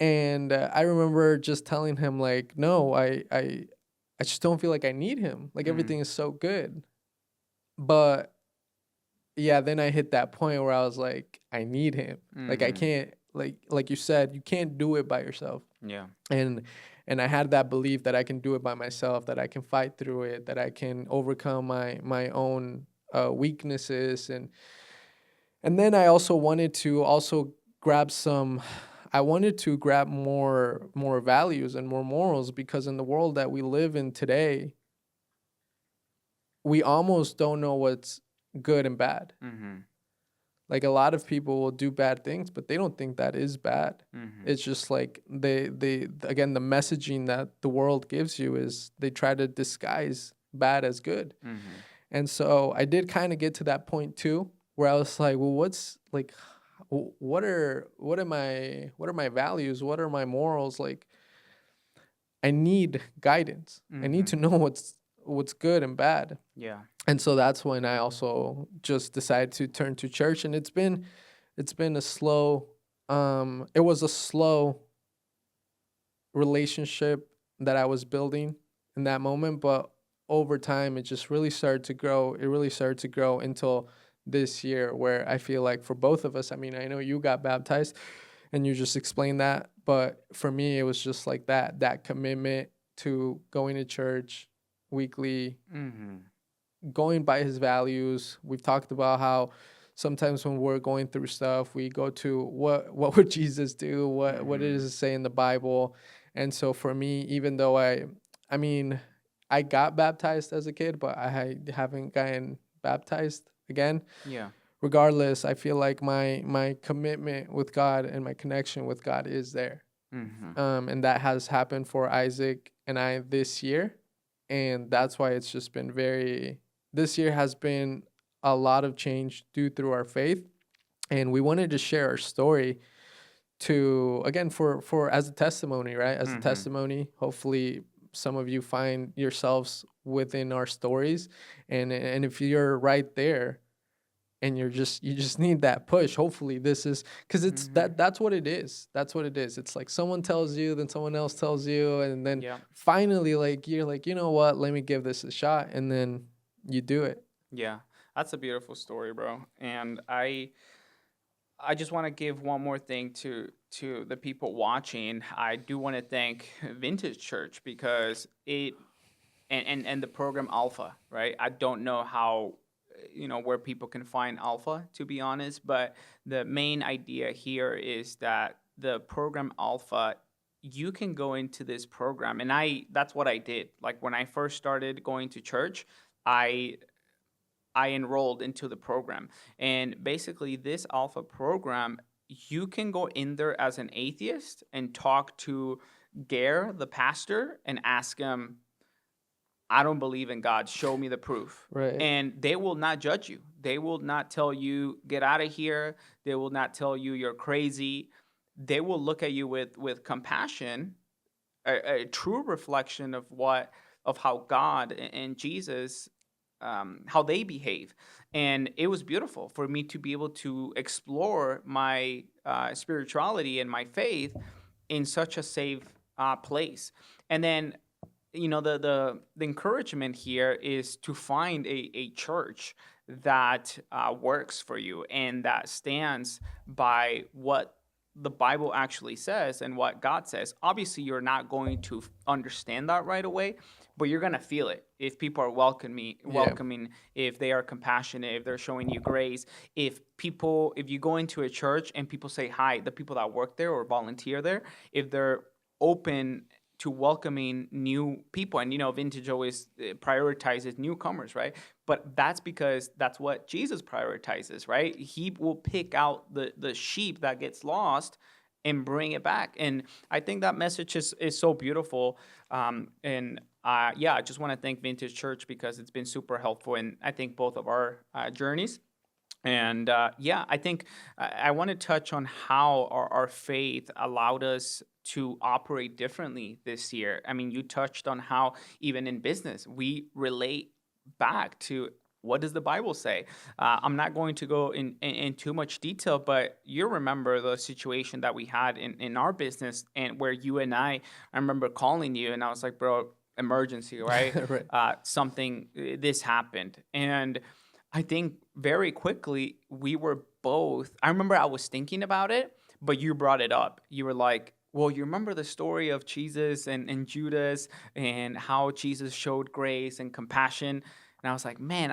And I remember just telling him like, "No, I just don't feel like I need him. Like everything is so good." But yeah, then I hit that point where I was like, I need him. Like I can't, like you said, you can't do it by yourself. Yeah. And I had that belief that I can do it by myself, that I can fight through it, that I can overcome my own weaknesses. And then I also wanted to also grab some I wanted to grab more values and more morals, because in the world that we live in today, we almost don't know what's good and bad. Like a lot of people will do bad things, but they don't think that is bad. It's just like they again, the messaging that the world gives you is they try to disguise bad as good. And so I did kind of get to that point too, where I was like, well, what's like, what are my values? What are my morals? Like, I need guidance. I need to know what's good and bad. Yeah. And so that's when I also just decided to turn to church. And it's been a slow it was a slow relationship that I was building in that moment, but over time it just really started to grow. It really started to grow until this year, where I feel like for both of us, I mean, I know you got baptized and you just explained that, but for me it was just like that commitment to going to church weekly, going by his values. We've talked about how sometimes when we're going through stuff, we go to what would Jesus do? What does it say in the Bible? And so for me, even though I mean, I got baptized as a kid, but I haven't gotten baptized again. Yeah. Regardless, I feel like my commitment with God and my connection with God is there. And that has happened for Isaac and I this year. And that's why it's just been this year has been a lot of change due through our faith, and we wanted to share our story to, again, for as a testimony, right? As a Mm-hmm. testimony, hopefully some of you find yourselves within our stories, and if you're right there and you just need that push, hopefully this is, because it's Mm-hmm. that's what it is. That's what it is. It's like someone tells you, then someone else tells you, and then Yeah. finally, like, you're like, you know what, let me give this a shot, and then you do it. Yeah. That's a beautiful story, bro. And I just want to give one more thing to the people watching. I do want to thank Vintage Church because it and the program Alpha, right? I don't know how where people can find Alpha, to be honest, but the main idea here is that the program Alpha, you can go into this program, and I that's what I did. Like when I first started going to church, I I enrolled into the program. And basically, this alpha program, you can go in there as an atheist and talk to Gare, the pastor, and ask him, I don't believe in God. Show me the proof. Right. And they will not judge you. They will not tell you, get out of here. They will not tell you you're crazy. They will look at you with compassion, a true reflection of of how God and Jesus, how they behave. And it was beautiful for me to be able to explore my spirituality and my faith in such a safe place. And then, the encouragement here is to find a church that works for you and that stands by what the Bible actually says and what God says. Obviously, you're not going to understand that right away, but you're gonna feel it if people are Yeah. welcoming, if they are compassionate, if they're showing you grace, if you go into a church and people say hi, the people that work there or volunteer there, if they're open to welcoming new people. And Vintage always prioritizes newcomers, right? But that's because that's what Jesus prioritizes, right? He will pick out the sheep that gets lost and bring it back. And I think that message is so beautiful. And yeah, I just want to thank Vintage Church because it's been super helpful in, I think, both of our journeys. And yeah, I think I want to touch on how our faith allowed us to operate differently this year. I mean, you touched on how even in business, we relate back to what does the Bible say. I'm not going to go in too much detail, but you remember the situation that we had in our business and where you and I remember calling you and I was like, bro, emergency, right? Right. Something, this happened. And I think very quickly we were both. I remember I was thinking about it, but you brought it up. You were like, well, you remember the story of Jesus and Judas and how Jesus showed grace and compassion. And I was like, man,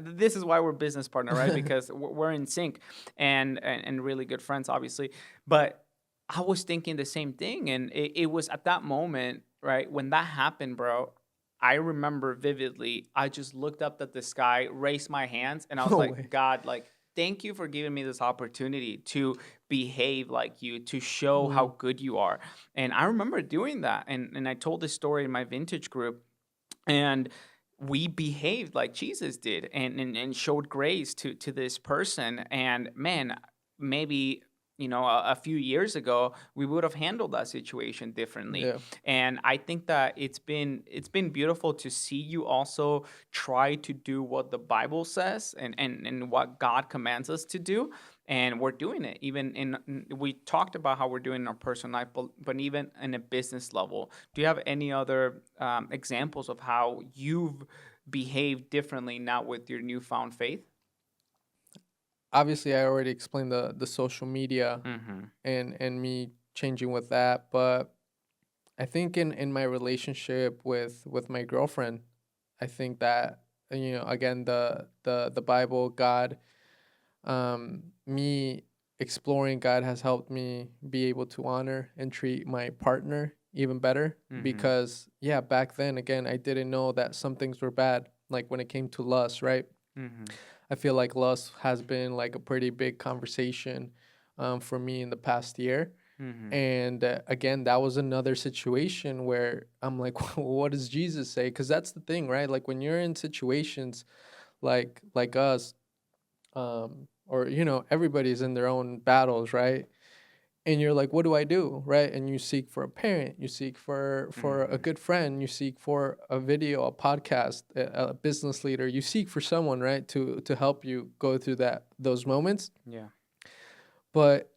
this is why we're business partner, right? Because we're in sync and really good friends, obviously. But I was thinking the same thing. And it was at that moment, right? When that happened, bro, I remember vividly, I just looked up at the sky, raised my hands, and I was No like, way. God, like, thank you for giving me this opportunity to behave like you, to show how Mm. good you are. And I remember doing that. And I told this story in my vintage group, and we behaved like Jesus did and showed grace to this person. And man, maybe a few years ago we would have handled that situation differently. Yeah. And I think that it's been beautiful to see you also try to do what the Bible says and what God commands us to do, and we're doing it even we talked about how we're doing in our personal life, but even in a business level. Do you have any other examples of how you've behaved differently now with your newfound faith? Obviously, I already explained the social media Mm-hmm. and me changing with that, but I think in my relationship with my girlfriend, I think that, again, the Bible, God, me exploring God has helped me be able to honor and treat my partner even better, Mm-hmm. because yeah, back then, again, I didn't know that some things were bad, like when it came to lust, right? Mm-hmm. I feel like lust has been like a pretty big conversation, for me in the past year. Mm-hmm. And again, that was another situation where I'm like, what does Jesus say? Because that's the thing, right? Like when you're in situations like us, or everybody's in their own battles, right? And you're like, what do I do, right? And you seek for a parent, you seek for a Hmm. good friend, you seek for a video, a podcast, a business leader, you seek for someone, right, to help you go through those moments. Yeah. But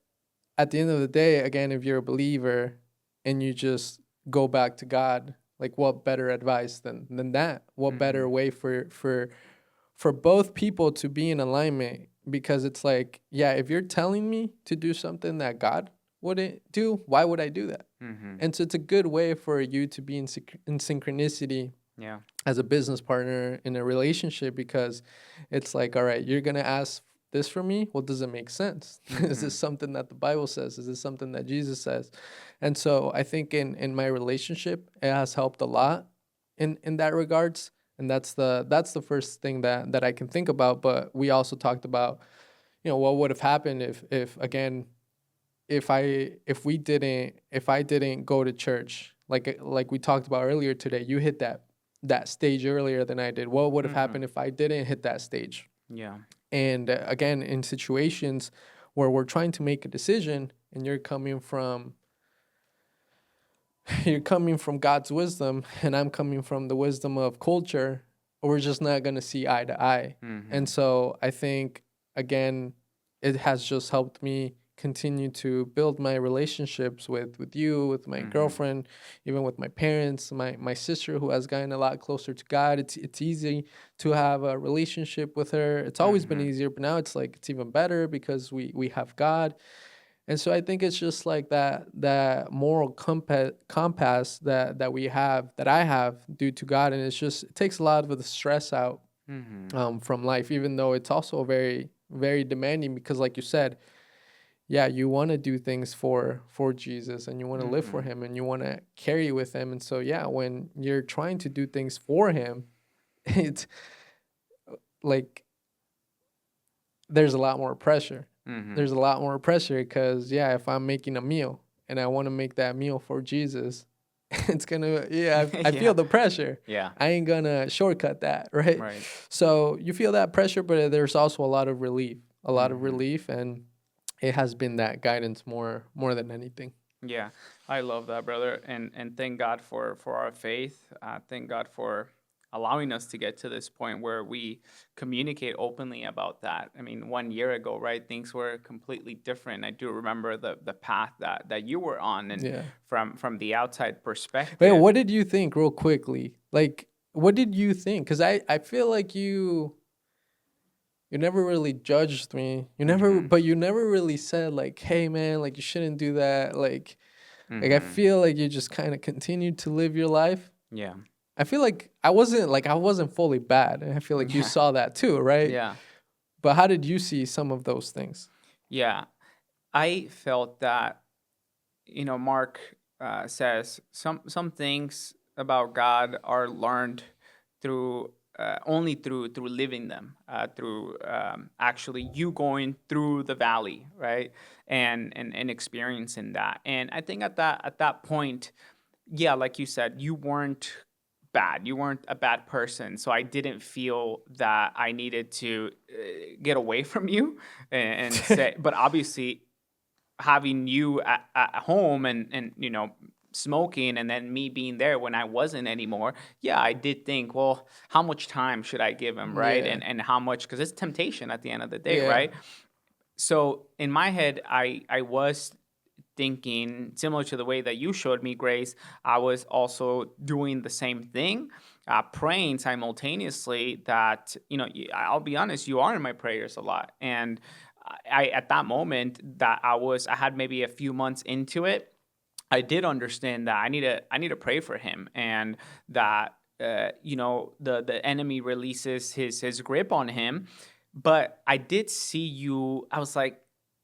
at the end of the day, again, if you're a believer and you just go back to God, like what better advice than that? What better Hmm. way for both people to be in alignment? Because it's like, yeah, if you're telling me to do something that God wouldn't do, why would I do that? Hmm. And so it's a good way for you to be in synchronicity Yeah. as a business partner in a relationship, because it's like, all right, you're gonna ask this from me. Well, does it make sense? Is Hmm. this something that the Bible says? Is this something that Jesus says? And so I think in my relationship, it has helped a lot in that regards. And that's the first thing that I can think about. But we also talked about, what would have happened if again, if I didn't go to church, like we talked about earlier today. You hit that stage earlier than I did. What would have Hmm. happened if I didn't hit that stage? Yeah. And again, in situations where we're trying to make a decision and you're coming from God's wisdom and I'm coming from the wisdom of culture, we're just not going to see eye to eye. And Hmm. so I think, again, it has just helped me continue to build my relationships with you, with my Hmm. girlfriend, even with my parents, my sister, who has gotten a lot closer to God. It's easy to have a relationship with her. It's always been Hmm. easier, but now it's like it's even better because we have God. And so I think it's just like that moral compass that we have, that I have, due to God. And it takes a lot of the stress out Hmm. from life, even though it's also very, very demanding, because like you said, yeah, you want to do things for Jesus, and you want to live for Hmm. him, and you want to carry with him. And so yeah, when you're trying to do things for him, it's like there's a lot more pressure. Hmm. There's a lot more pressure because, yeah, if I'm making a meal and I want to make that meal for Jesus, it's gonna, yeah, I feel Yeah. the pressure. Yeah. I ain't gonna shortcut that, right? Right. So you feel that pressure, but there's also a lot of Hmm. relief, and it has been that guidance more than anything. Yeah, I love that, brother, and thank God for our faith. Thank God for allowing us to get to this point where we communicate openly about that. I mean, 1 year ago, right, things were completely different. I do remember the path that you were on, and Yeah. from the outside Wait, perspective. what did you think, real quickly? Like, what did you think? Because I feel like you never really judged me. Hmm. But you never really said like, "Hey, man, like you shouldn't do that." Like I Hmm. feel like you just kind of continued to live your life. Yeah. I feel like I wasn't fully bad, and I feel like you Yeah. saw that too, right? Yeah. But how did you see some of those things? Yeah. I felt that, Mark says some things about God are learned through only through living them, through actually you going through the valley, right, and experiencing that. And I think at that point, yeah, like you said, you weren't bad. You weren't a bad person. So I didn't feel that I needed to get away from you and say, but obviously having you at home and smoking, and then me being there when I wasn't anymore, yeah, I did think, well, how much time should I give him, right? Yeah, And how much, because it's temptation at the end of the day, yeah, right? So in my head, I was thinking similar to the way that you showed me grace. I was also doing the same thing, praying simultaneously. That, I'll be honest, you are in my prayers a lot. And I at that moment that I had maybe a few months into it, I did understand that I need to pray for him, and that the enemy releases his grip on him. But I did see you. I was like,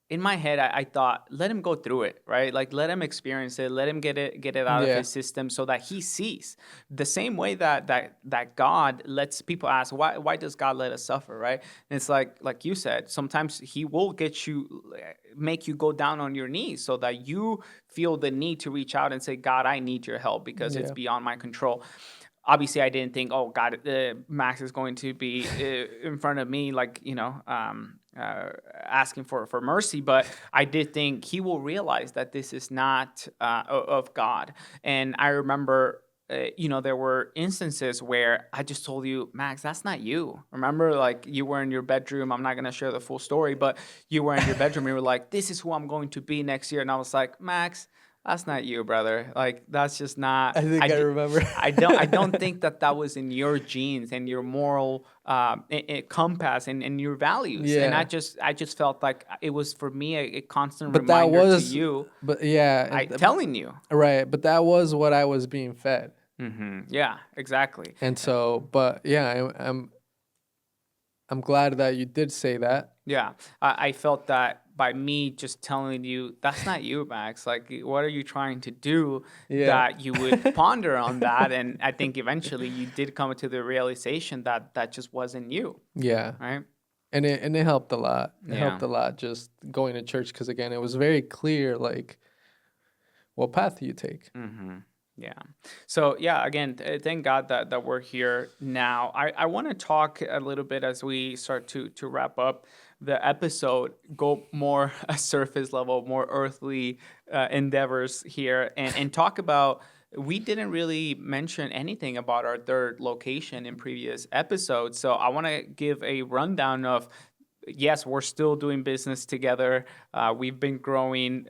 in my head, I thought, let him go through it, right? Like, let him experience it, let him get it out of yeah, his system, so that he sees the same way that God lets people ask, why does God let us suffer, right? And it's like you said, sometimes he will make you go down on your knees so that you feel the need to reach out and say, God, I need your help because it's yeah, beyond my control. obviously I didn't think, oh God, Max is going to be in front of me, like, asking for mercy. But I did think he will realize that this is not of God. And I remember, there were instances where I just told you, Max, that's not you. Remember, like, you were in your bedroom. I'm not going to share the full story, but you were in your bedroom. You were like, this is who I'm going to be next year. And I was like, Max, that's not you, brother. Like, that's just not. I think I remember. I don't think that was in your genes and your moral compass and your values. And I Yeah. just felt like it was for me a constant But that reminder to was, you, but yeah, I telling you. right. But that was what I was being fed. Yeah, exactly. And so, but yeah, I'm glad that you did say that. Yeah, I felt that by me just telling you that's not you, Max. Like, what are you trying to do? Yeah. That you would ponder on that, and I think eventually you did come to the realization that that just wasn't you, Yeah. right? And it helped a lot. It Yeah. helped a lot just going to church because again, it was very clear like what path you take. Mm-hmm. Yeah. So yeah, again, thank God that we're here now. I want to talk a little bit as we start to wrap up the episode, go more a surface level, more earthly endeavors here, and talk about. We didn't really mention anything about our third location in previous episodes, so I want to give a rundown of. Yes, we're still doing business together. We've been growing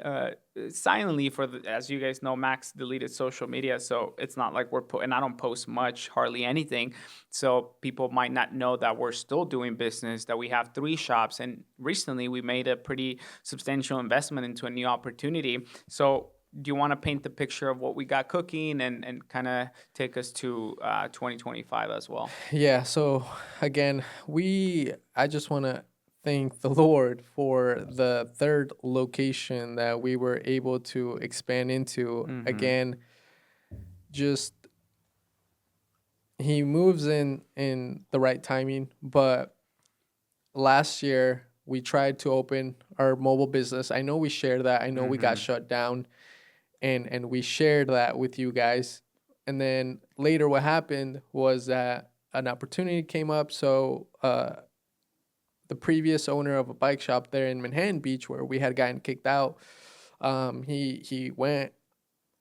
silently as you guys know, Max deleted social media, so it's not like and I don't post much, hardly anything. So people might not know that we're still doing business, that we have 3 shops, and recently we made a pretty substantial investment into a new opportunity. So do you want to paint the picture of what we got cooking and kind of take us to 2025 as well? Yeah, so again, I just want to thank the Lord for the third location that we were able to expand into. Mm-hmm. Again, just he moves in the right timing, but last year we tried to open our mobile business. I know we shared that. I know we got Mm-hmm. shut down and we shared that with you guys. And then later what happened was that an opportunity came up. So the previous owner of a bike shop there in Manhattan Beach, where we had gotten kicked out, he went.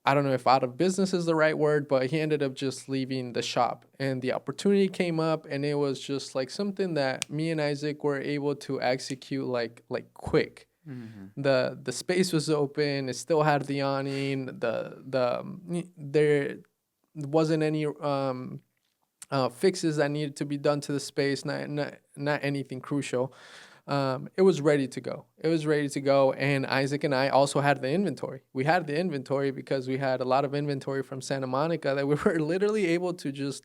I don't know if out of business is the right word, but he ended up just leaving the shop, and the opportunity came up, and it was just like something that me and Isaac were able to execute like quick. Mm-hmm. The space was open. It still had the awning. There wasn't any fixes that needed to be done to the space. Not anything crucial. It was ready to go. It was ready to go, and Isaac and I also had the inventory. We had the inventory because we had a lot of inventory from Santa Monica that we were literally able to just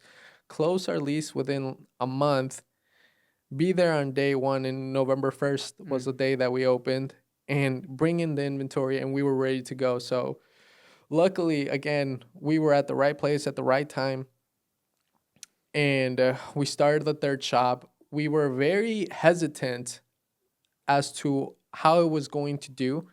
close our lease within a month, be there on day one, and November 1st was the day that we opened, and bring in the inventory, and we were ready to go. So luckily, again, we were at the right place at the right time, and we started the third shop. We were very hesitant as to how it was going to do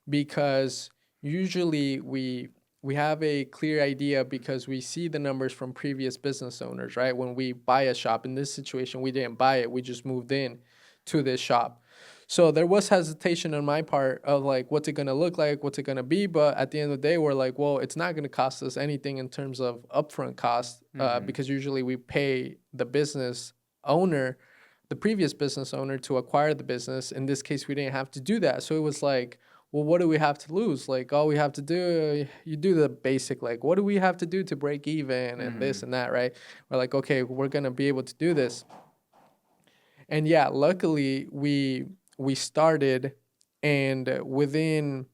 because usually we have a clear idea because we see the numbers from previous business owners, right? When we buy a shop, in this situation we didn't buy it, we just moved in to this shop. So there was hesitation on my part of like, what's it going to look like, what's it going to be, but at the end of the day we're like, well, it's not going to cost us anything in terms of upfront cost, because usually we pay the business owner, the previous business owner, to acquire the business. In this case we didn't have to do that, so it was like, well, what do we have to lose? Like, all we have to do, you do the basic, like, what do we have to do to break even and this and that, right? We're like, okay, we're going to be able to do this. And yeah, luckily we started, and within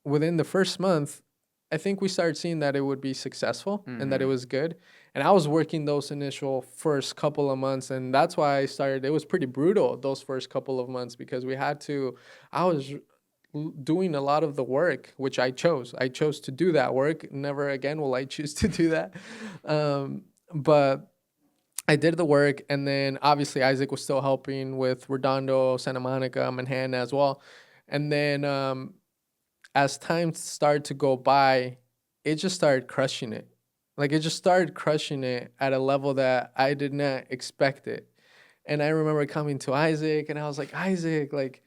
the first month, I think we started seeing that it would be successful and that it was good. And I was working those initial first couple of months, and that's why I started. It was pretty brutal those first couple of months because I was doing a lot of the work, which I chose. I chose to do that work. Never again will I choose to do that. But I did the work, and then obviously Isaac was still helping with Redondo, Santa Monica, Manhattan as well. And then as time started to go by, it just started crushing it. Like it just started crushing it at a level that I did not expect it. And I remember coming to Isaac and I was like, Isaac, like,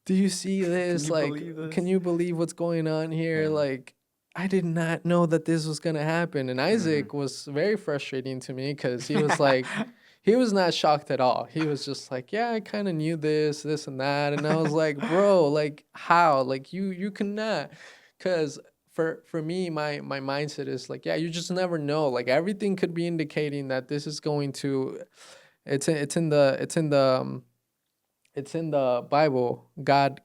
do you see Can this? you Like, believe can this? you believe what's going on here? Yeah. Like, I did not know that this was gonna happen. And Mhm. Isaac was very frustrating to me because he was like, he was not shocked at all. He was just like, yeah, I kind of knew this and that. And I was like, bro, like how? Like you cannot. Cause for me, my mindset is like, yeah, you just never know. Like everything could be indicating that this is going to it's in the Bible. God,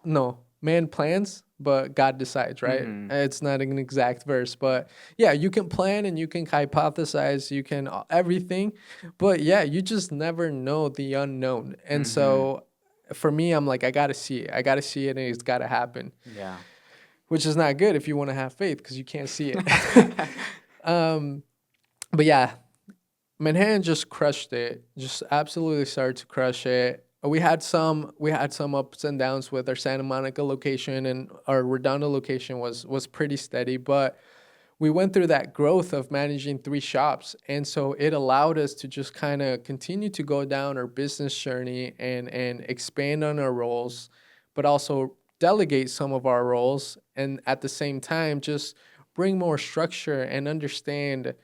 no, man plans, but God decides, right? Mhm. It's not an exact verse, but yeah, you can plan and you can hypothesize, you can everything, but yeah, you just never know the unknown. And Mhm. so for me, I'm like, I gotta see it. I gotta see it, and it's gotta happen, Yeah. which is not good if you want to have faith because you can't see it. um, but yeah, Manhattan just crushed it. Just absolutely started to crush it. We had some ups and downs with our Santa Monica location, and our Redondo location was pretty steady, but we went through that growth of managing three shops, and so it allowed us to just kind of continue to go down our business journey and expand on our roles, but also delegate some of our roles, and at the same time just bring more structure and understand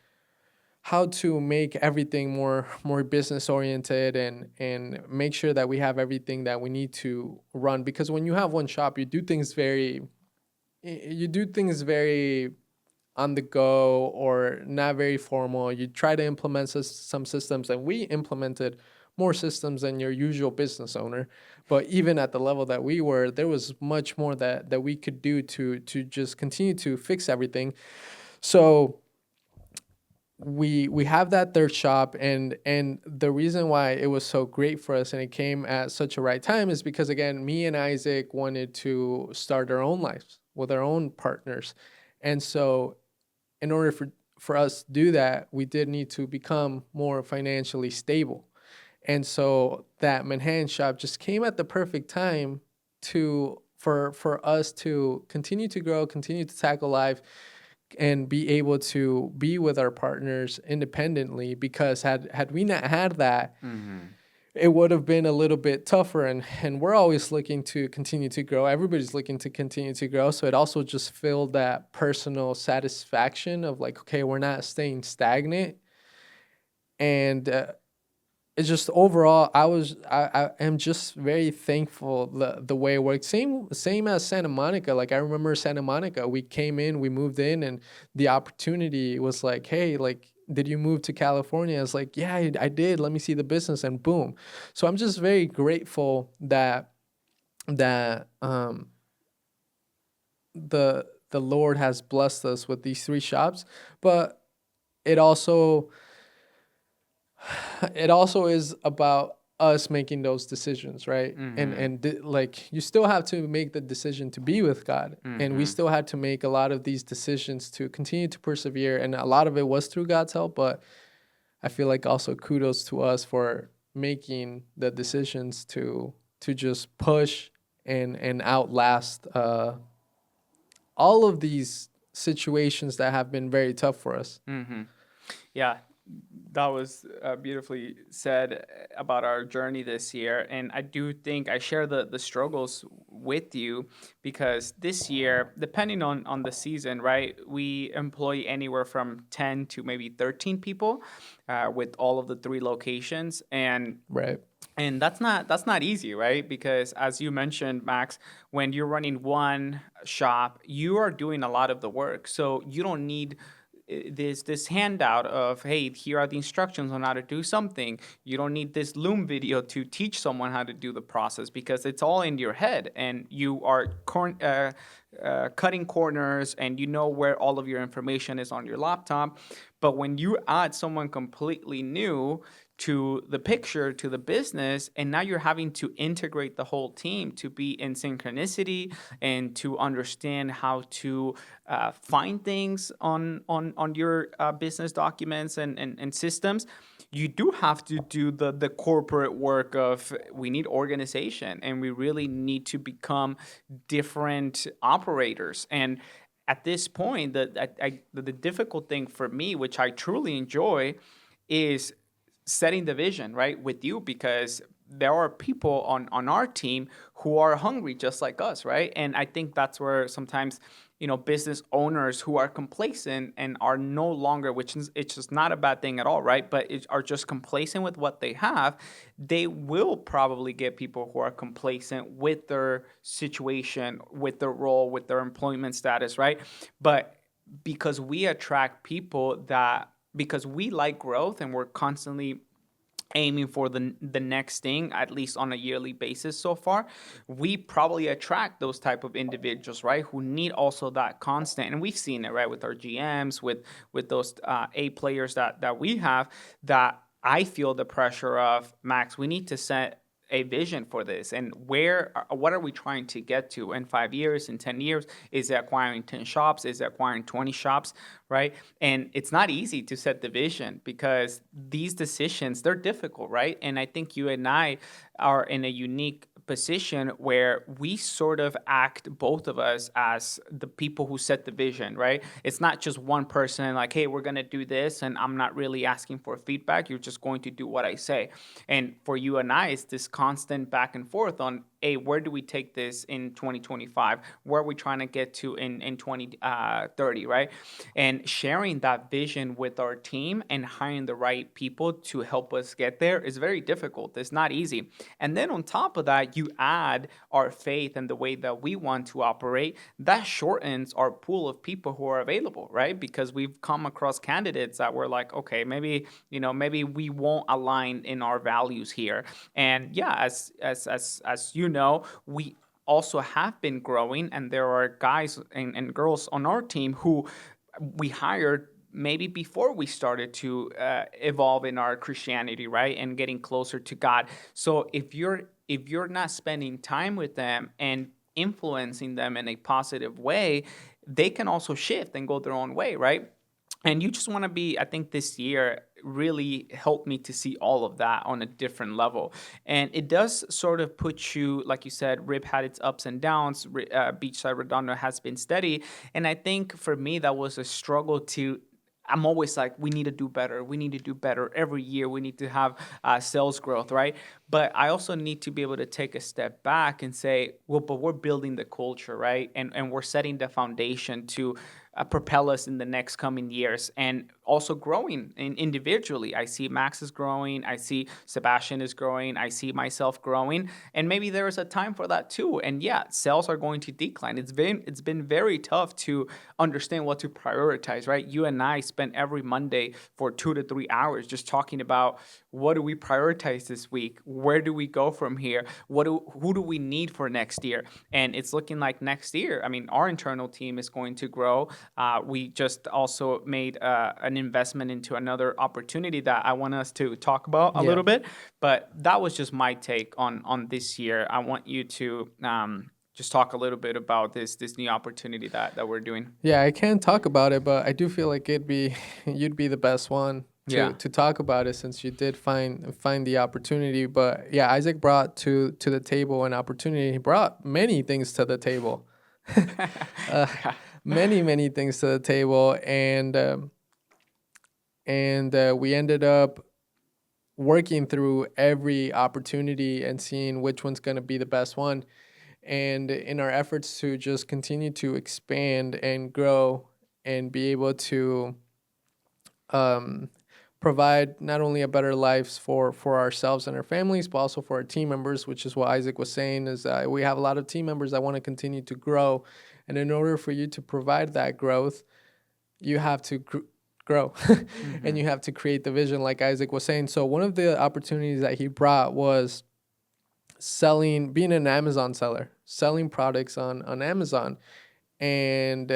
how to make everything more business oriented and make sure that we have everything that we need to run, because when you have one shop you do things very on the go or not very formal. You try to implement some systems, and we implemented more systems than your usual business owner, but even at the level that we were, there was much more that we could do to just continue to fix everything. So we have that third shop, and the reason why it was so great for us and it came at such a right time is because again, me and Isaac wanted to start our own lives with our own partners. And so in order for us to do that, we did need to become more financially stable. And so that Manhattan shop just came at the perfect time for us to continue to grow, continue to tackle life, and be able to be with our partners independently, because had we not had that, Mhm. it would have been a little bit tougher, and we're always looking to continue to grow. Everybody's looking to continue to grow, so it also just filled that personal satisfaction of like, okay, we're not staying stagnant. And it's just overall, I am just very thankful the way it worked. Same as Santa Monica. Like I remember Santa Monica, we came in, we moved in, and the opportunity was like, hey, like, did you move to California? It's like, yeah, I did. Let me see the business, and boom. So I'm just very grateful that the Lord has blessed us with these three shops, but it also it also is about us making those decisions, right? Mhm. Like you still have to make the decision to be with God, and we Mhm. still had to make a lot of these decisions to continue to persevere, and a lot of it was through God's help. But I feel like also kudos to us for making the decisions to just push and outlast all of these situations that have been very tough for us. Mhm. Yeah, that was beautifully said about our journey this year. And I do think I share the struggles with you because this year, depending on the season, right, we employ anywhere from 10 to maybe 13 people with all of the three locations. Right. And that's not easy, right? Because as you mentioned, Max, when you're running one shop, you are doing a lot of the work, so you don't need this handout of, hey, here are the instructions on how to do something. You don't need this Loom video to teach someone how to do the process because it's all in your head, and you are cutting corners, and you know where all of your information is on your laptop. But when you add someone completely new to the picture, to the business, and now you're having to integrate the whole team to be in synchronicity and to understand how to find things on your business documents and systems. You do have to do the corporate work of, we need organization, and we really need to become different operators. And at this point, the difficult thing for me, which I truly enjoy, is setting the vision, right, with you, because there are people on our team who are hungry just like us, right? And I think that's where sometimes, business owners who are complacent and are no longer, which is, it's just not a bad thing at all, right? But are just complacent with what they have, they will probably get people who are complacent with their situation, with their role, with their employment status, right? But because we attract people that, because we like growth and we're constantly aiming for the next thing, at least on a yearly basis so far, we probably attract those type of individuals, right, who need also that constant. And we've seen it, right, with our GMs, with those A players that we have, that I feel the pressure of, Max, we need to set a vision for this, and what are we trying to get to in 5 years, in 10 years? Is it acquiring 10 shops? Is it acquiring 20 shops? Right? And it's not easy to set the vision, because these decisions, they're difficult, right? And I think you and I are in a unique position where we sort of act, both of us, as the people who set the vision, right? It's not just one person like, hey, we're going to do this, and I'm not really asking for feedback. You're just going to do what I say. And for you and I, it's this constant back and forth on, hey, where do we take this in 2025? Where are we trying to get to in 2030, right? And sharing that vision with our team and hiring the right people to help us get there is very difficult. It's not easy. And then on top of that, you add our faith and the way that we want to operate. That shortens our pool of people who are available, right? Because we've come across candidates that were like, okay, maybe we won't align in our values here. And yeah, as you know, we also have been growing, and there are guys and girls on our team who we hired maybe before we started to evolve in our Christianity, right, and getting closer to God. So if you're not spending time with them and influencing them in a positive way, they can also shift and go their own way, right? And you just want to be, I think this year really helped me to see all of that on a different level. And it does sort of put you, like you said, Rib had its ups and downs, Beachside Redondo has been steady. And I think for me, that was a struggle to, I'm always like, we need to do better. We need to do better every year. We need to have sales growth, right? But I also need to be able to take a step back and say, well, but we're building the culture, right? And we're setting the foundation to propel us in the next coming years, and also growing individually. I see Max is growing. I see Sebastian is growing. I see myself growing. And maybe there is a time for that too. And yeah, sales are going to decline. It's been very tough to understand what to prioritize, right? You and I spent every Monday for 2 to 3 hours just talking about, what do we prioritize this week? Where do we go from here? Who do we need for next year? And it's looking like next year, I mean, our internal team is going to grow. We just also made an investment into another opportunity that I want us to talk about a Yeah. little bit. But that was just my take on this year. I want you to just talk a little bit about this new opportunity that we're doing. Yeah, I can talk about it, but I do feel like it'd be you'd be the best one Yeah. to talk about it, since you did find the opportunity. But yeah, Isaac brought to the table an opportunity. He brought many things to the table. uh, Yeah. many things to the table, and we ended up working through every opportunity and seeing which one's going to be the best one. And in our efforts to just continue to expand and grow and be able to um, provide not only a better lives for ourselves and our families, but also for our team members, which is what Isaac was saying, is that we have a lot of team members that want to continue to grow. And in order for you to provide that growth, you have to grow and Hmm. you have to create the vision, like Isaac was saying. So one of the opportunities that he brought was being an Amazon seller, selling products on Amazon. And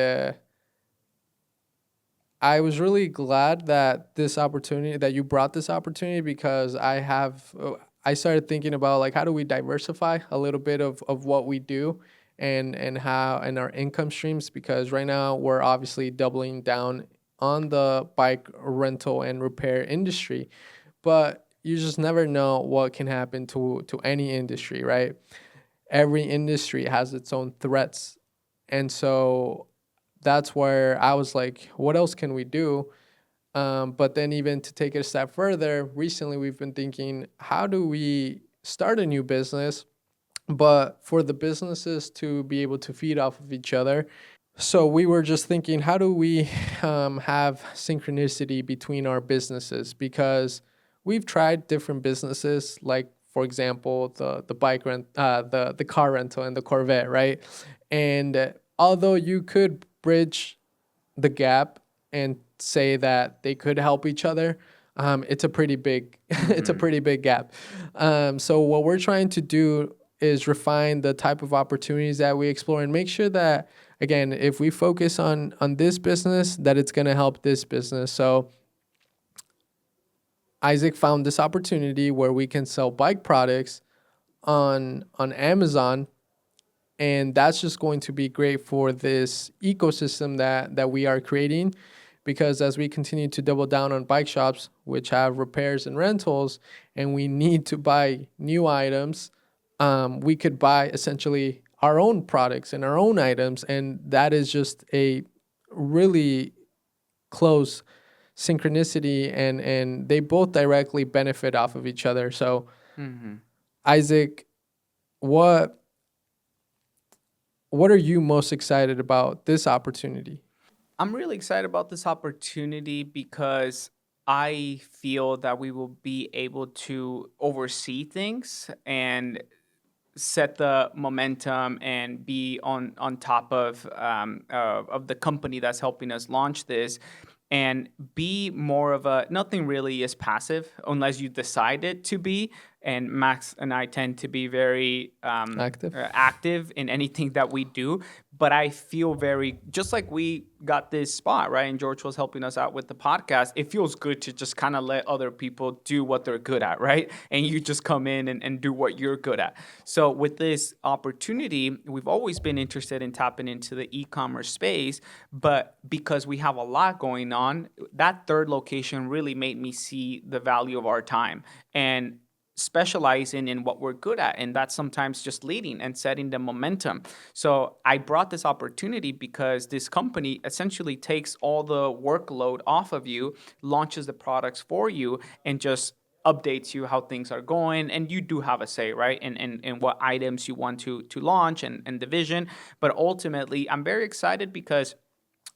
I was really glad that you brought this opportunity, because I started thinking about, like, how do we diversify a little bit of what we do, and how, and our income streams, because right now we're obviously doubling down on the bike rental and repair industry, but you just never know what can happen to any industry, right? Every industry has its own threats. And so that's where I was like, what else can we do? But then, even to take it a step further, recently we've been thinking, how do we start a new business, but for the businesses to be able to feed off of each other? So we were just thinking, how do we have synchronicity between our businesses? Because we've tried different businesses, like for example, the bike rent, the car rental, and the Corvette, right? And although you could bridge the gap and say that they could help each other, it's a pretty big it's a Mm-hmm. pretty big gap. So what we're trying to do is refine the type of opportunities that we explore and make sure that, again, if we focus on this business, that it's going to help this business. So Isaac found this opportunity where we can sell bike products on Amazon, and that's just going to be great for this ecosystem that we are creating, because as we continue to double down on bike shops which have repairs and rentals, and we need to buy new items, we could buy essentially our own products and our own items, and that is just a really close synchronicity, and they both directly benefit off of each other. So Mm-hmm. Isaac, what what are you most excited about this opportunity? I'm really excited about this opportunity because I feel that we will be able to oversee things and set the momentum and be on top of the company that's helping us launch this, and be more of a, nothing really is passive unless you decide it to be. And Max and I tend to be very Active. active in anything that we do. But I feel very, just like we got this spot, right? And George was helping us out with the podcast. It feels good to just kind of let other people do what they're good at, right? And you just come in and do what you're good at. So with this opportunity, we've always been interested in tapping into the e-commerce space, but because we have a lot going on, that third location really made me see the value of our time and specializing in what we're good at, and that's sometimes just leading and setting the momentum. So I brought this opportunity because this company essentially takes all the workload off of you, launches the products for you, and just updates you how things are going. And you do have a say, right, in what items you want to launch, and the vision. But ultimately, I'm very excited because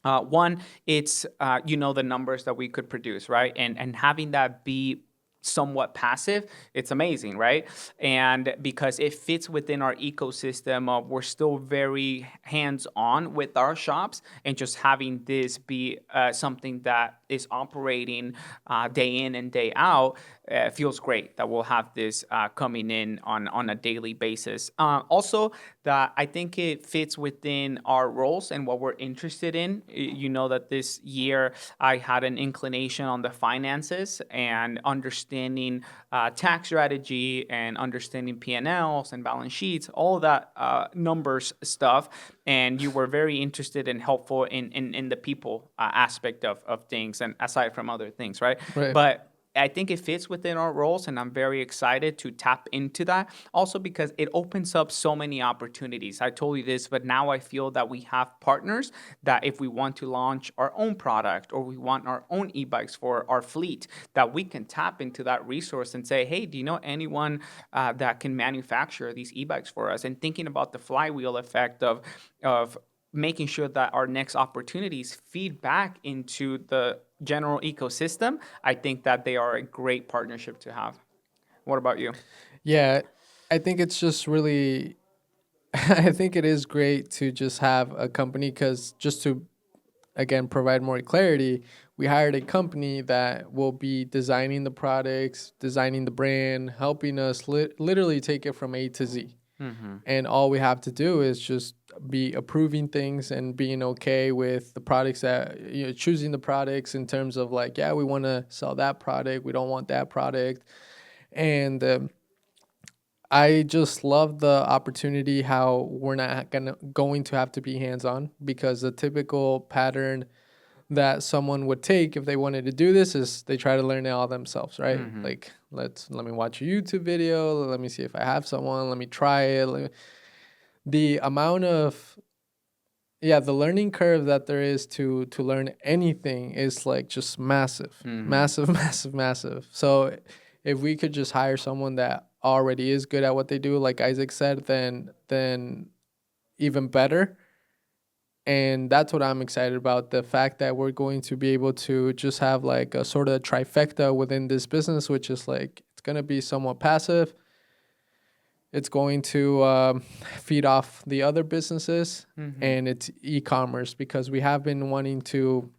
one, it's the numbers that we could produce, right, and having that be somewhat passive, it's amazing, right? And because it fits within our ecosystem, we're still very hands on with our shops, and just having this be something that is operating day in and day out feels great that we'll have this coming in on a daily basis. Also, that I think it fits within our roles and what we're interested in. You know that this year I had an inclination on the finances and understanding tax strategy and understanding P&Ls and balance sheets, all that numbers stuff. And you were very interested and helpful in the people aspect of things, and aside from other things, right? Right. But I think it fits within our roles, and I'm very excited to tap into that. Also, because it opens up so many opportunities. I told you this, but now I feel that we have partners that if we want to launch our own product or we want our own e-bikes for our fleet, that we can tap into that resource and say, hey, do you know anyone that can manufacture these e-bikes for us? And thinking about the flywheel effect of making sure that our next opportunities feed back into the general ecosystem, I think that they are a great partnership to have. What about you? Yeah, I think it's just really, I think it is great to just have a company, because just to, again, provide more clarity, we hired a company that will be designing the products, designing the brand, helping us literally take it from A to Z. Mm-hmm. And all we have to do is just be approving things and being okay with the products, that, choosing the products in terms of like, yeah, we want to sell that product, we don't want that product. And I just love the opportunity how we're not going to have to be hands on, because the typical pattern that someone would take if they wanted to do this is they try to learn it all themselves, right? Mm-hmm. Like, let me watch a YouTube video, let me see if I have someone, let me try it. The amount of yeah, the learning curve that there is to learn anything is like just massive, Mm-hmm. massive, massive, massive. So if we could just hire someone that already is good at what they do, like Isaac said, then even better. And that's what I'm excited about, the fact that we're going to be able to just have like a sort of trifecta within this business, which is like it's going to be somewhat passive. It's going to feed off the other businesses, Mm-hmm. and it's e-commerce because we have been wanting to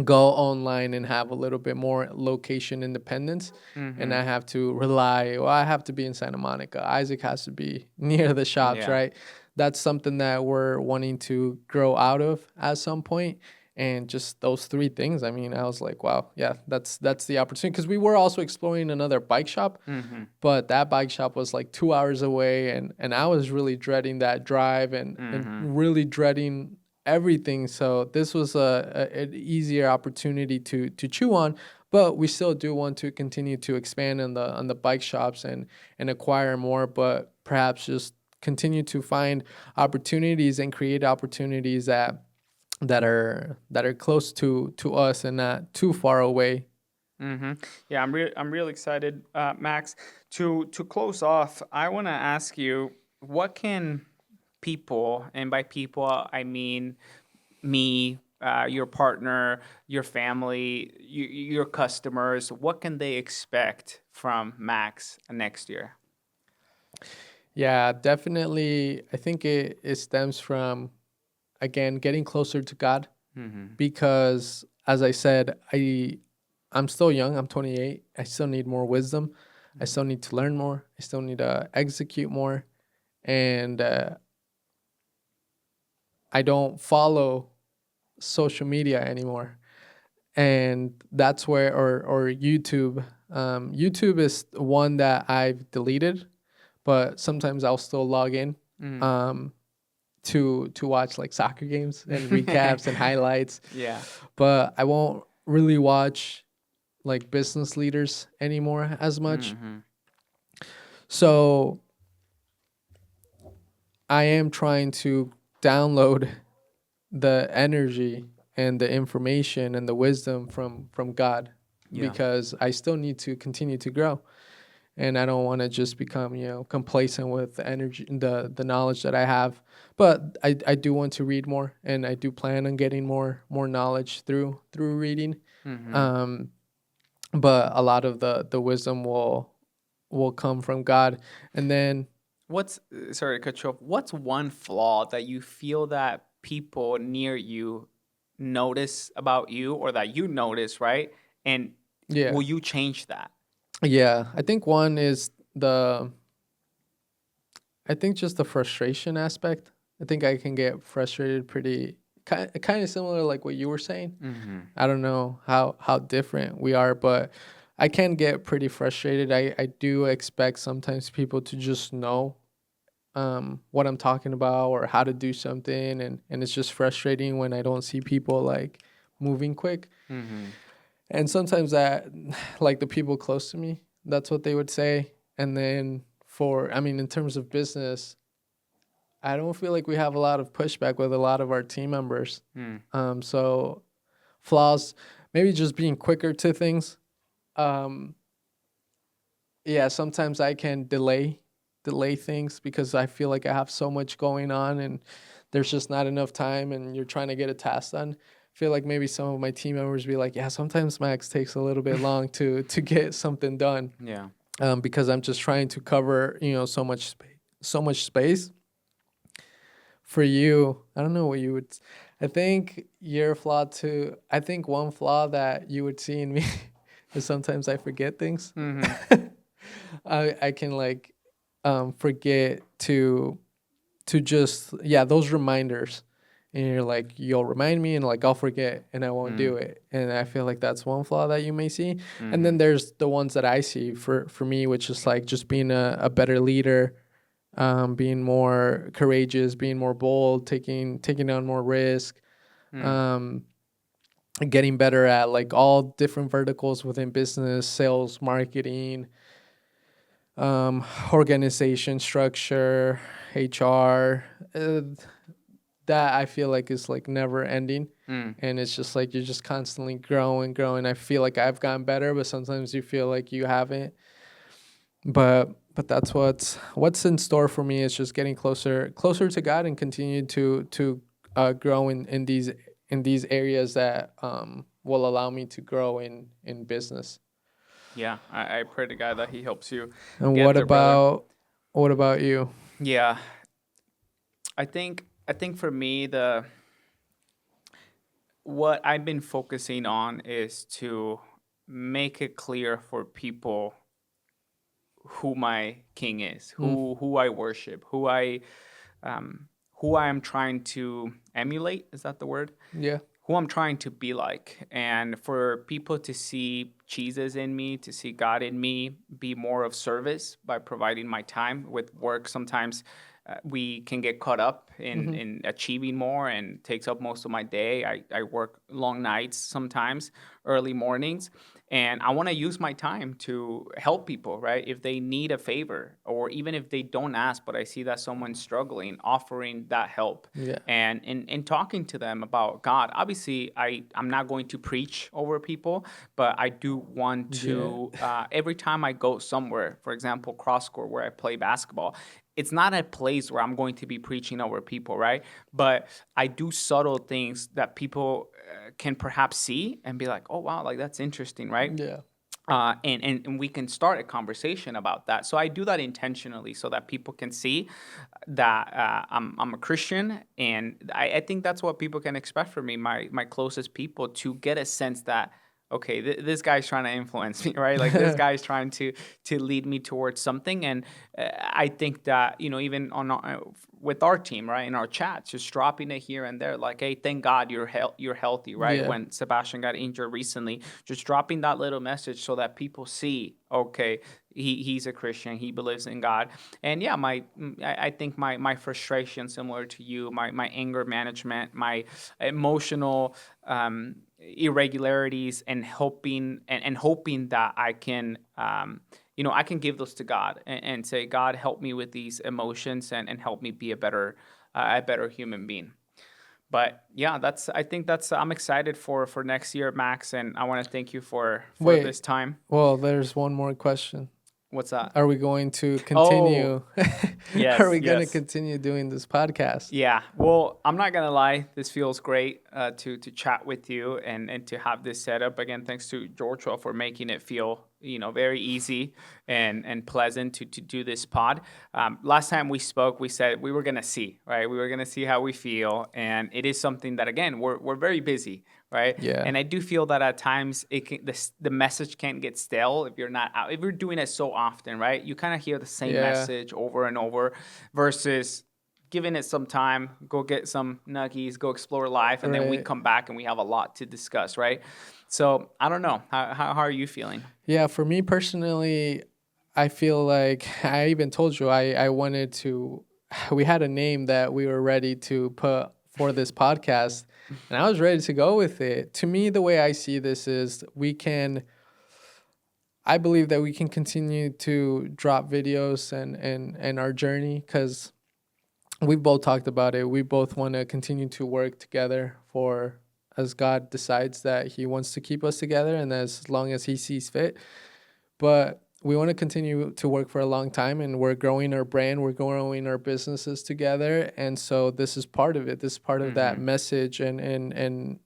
go online and have a little bit more location independence. And Mm-hmm. I have to rely, well, I have to be in Santa Monica. Isaac has to be near the shops, Yeah. right? That's something that we're wanting to grow out of at some point. And just those three things, I mean, I was like, wow, yeah, that's the opportunity, because we were also exploring another bike shop, Mm-hmm. but that bike shop was like 2 hours away, and I was really dreading that drive, and Mm-hmm. really dreading everything. So this was an easier opportunity to chew on, but we still do want to continue to expand on the bike shops and acquire more, but perhaps just continue to find opportunities and create opportunities that are close to us and not too far away. Mm-hmm. Yeah, I'm real excited, Max. To close off, I want to ask you, what can people, and by people I mean me, your partner, your family, your customers, what can they expect from Max next year? Yeah, definitely. I think it stems from, again, getting closer to God, Mm-hmm. because as I said, I'm still young. I'm 28. I still need more wisdom. I still need to learn more. I still need to execute more, and I don't follow social media anymore. And that's where, or YouTube. YouTube is one that I've deleted, but sometimes I'll still log in. Mm-hmm. Um, to watch like soccer games and recaps and highlights, Yeah. but I won't really watch like business leaders anymore as much. Mm-hmm. So I am trying to download the energy and the information and the wisdom from God, Yeah. because I still need to continue to grow, and I don't want to just become, complacent with the energy, the knowledge that I have. But I do want to read more, and I do plan on getting more knowledge through reading. Mm-hmm. Um, but a lot of the wisdom will come from God, and then What's sorry to cut you off. What's one flaw that you feel that people near you notice about you, or that you notice, right? And yeah, will you change that? yeah. I think one is I think just the frustration aspect. I think I can get frustrated pretty kind of similar like what you were saying. Mm-hmm. I don't know how different we are, but I can get pretty frustrated. I do expect sometimes people to just know what I'm talking about or how to do something, and it's just frustrating when I don't see people like moving quick. Mm-hmm. And sometimes that, like the people close to me, that's what they would say. And then I mean, in terms of business, I don't feel like we have a lot of pushback with a lot of our team members. Mm. So flaws, maybe just being quicker to things. Um, yeah, sometimes I can delay things because I feel like I have so much going on and there's just not enough time and you're trying to get a task done. I feel like maybe some of my team members be like, yeah, sometimes Max takes a little bit long to get something done, Yeah. because I'm just trying to cover, so much space. For you, I don't know what you would. I think your flaw too. I think one flaw that you would see in me is sometimes I forget things. Mm-hmm. I can like forget to just, yeah, those reminders, and you're like, you'll remind me and like I'll forget and I won't do it, and I feel like that's one flaw that you may see. And Mm-hmm. then there's the ones that I see for me, which is like just being a better leader, being more courageous, being more bold, taking on more risk, Mm. um, getting better at like all different verticals within business, sales, marketing, organization structure, HR. that I feel like is like never ending. Mm. And it's just like you're just constantly growing. I feel like I've gotten better, but sometimes you feel like you haven't. But that's what's in store for me is just getting closer to God and continue to grow in these areas that will allow me to grow in business. Yeah, I pray to God that He helps you And get there, brother. what about you? Yeah, I think for me the what I've been focusing on is to make it clear for people who my king is, Mm, who I worship, who I am trying to emulate. Is that the word? yeah. Who I'm trying to be like, and for people to see Jesus in me, to see God in me, be more of service by providing my time with work. Sometimes we can get caught up Mm-hmm. in achieving more and takes up most of my day. I work long nights sometimes, early mornings, and I want to use my time to help people, right? If they need a favor, or even if they don't ask, but I see that someone's struggling, offering that help Yeah. and in talking to them about God. Obviously, I'm not going to preach over people, but I do want Yeah. to, every time I go somewhere, for example, cross court where I play basketball, it's not a place where I'm going to be preaching over people, right? But I do subtle things that people can perhaps see and be like, oh, wow, like that's interesting, right? Yeah. And we can start a conversation about that. So I do that intentionally so that people can see that I'm a Christian, and I think that's what people can expect from me, my closest people, to get a sense that okay, this guy's trying to influence me, right? Like this guy's trying to lead me towards something, and I think that even on with our team, right, in our chats, just dropping it here and there, like, hey, thank God you're healthy, right? Yeah. When Sebastian got injured recently, just dropping that little message so that people see, okay, he's a Christian, he believes in God. And yeah, I think my frustration, similar to you, my anger management, my emotional irregularities, and hoping that I can I can give those to God, and say, God, help me with these emotions, and help me be a better human being. But yeah, I think that's I'm excited for next year, Max, and I want to thank you for Wait. this time. Well, there's one more question. What's that? Are we going to Oh, continue? Are yes, we going to yes. continue doing this podcast? Yeah, well, I'm not gonna lie. This feels great to chat with you, and to have this setup again. Thanks to Georgia for making it feel very easy and pleasant to do this pod. Last time we spoke, we said we were gonna see, right? We were gonna see how we feel, and it is something that, again, we're very busy, right? Yeah. And I do feel that at times the message can get stale if you're not out, if you're doing it so often, right? You kind of hear the same Yeah. message over and over, versus giving it some time, go get some nuggies, go explore life, and then we Right. come back and we have a lot to discuss, right? So I don't know. How are you feeling? Yeah, for me personally, I feel like I even told you I wanted to we had a name that we were ready to put for this podcast and I was ready to go with it. To me, the way I see this is I believe that we can continue to drop videos and our journey cuz we've both talked about it. We both want to continue to work together for as God decides that he wants to keep us together and as long as he sees fit. But we want to continue to work for a long time and we're growing our brand, we're growing our businesses together. And so this is part of it. This is part of that Mm-hmm. message and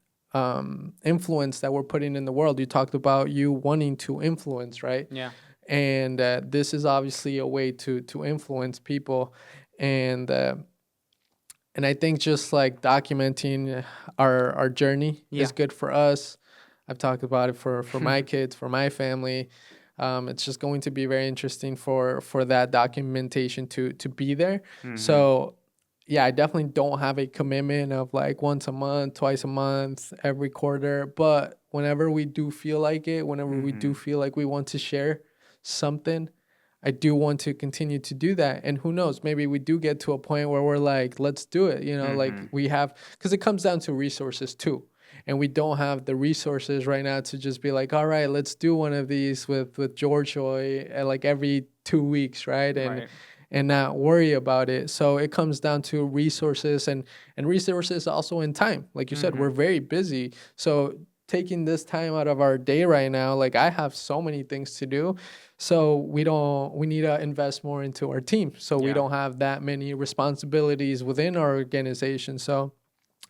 influence that we're putting in the world. You talked about you wanting to influence, right? Yeah. And this is obviously a way to influence people. And and I think just like documenting our journey Yeah. is good for us. I've talked about it for my kids, for my family. It's just going to be very interesting for that documentation to be there. Mm-hmm. So yeah, I definitely don't have a commitment of like once a month, twice a month, every quarter. But whenever we do feel like it, whenever we do Mm-hmm. feel like we want to share something, I do want to continue to do that. And who knows, maybe we do get to a point where we're like, let's do it. Like Mm-hmm. we have, because it comes down to resources too. And we don't have the resources right now to just be like, all right, let's do one of these with George Joy like every 2 weeks, right? And Right. and not worry about it. So it comes down to resources, and resources also in time. Like you said, we're very busy. So taking this time out of our day right now, like I have so many things to do. So we need to invest more into our team. So we Yeah. don't have that many responsibilities within our organization. So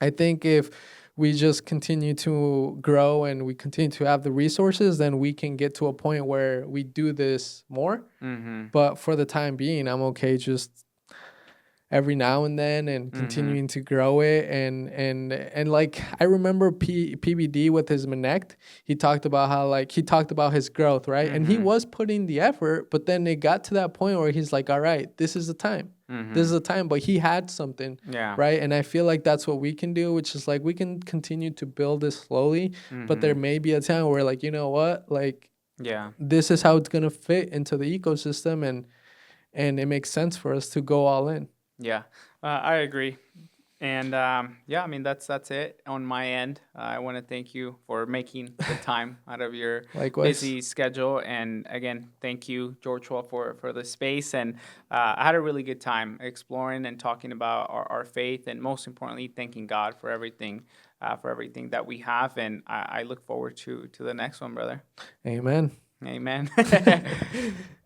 I think if we just continue to grow and we continue to have the resources, then we can get to a point where we do this more. Mm-hmm. But for the time being, I'm okay just every now and then and continuing to grow it, and like I remember PBD with his Manect, he talked about how like he talked about his growth, right? And he was putting the effort, but then it got to that point where he's like, all right, this is the time. This is the time, but he had something, Yeah. right? And I feel like that's what we can do, which is like we can continue to build this slowly, but there may be a time where like, you know what, like Yeah. this is how it's gonna fit into the ecosystem, and it makes sense for us to go all in. Yeah, I agree. And yeah, I mean that's it on my end. I want to thank you for making the time out of your Likewise. busy schedule. And again, thank you, George, for the space. And I had a really good time exploring and talking about our faith, and most importantly, thanking God for everything that we have. And I look forward to the next one, brother. Amen. Amen.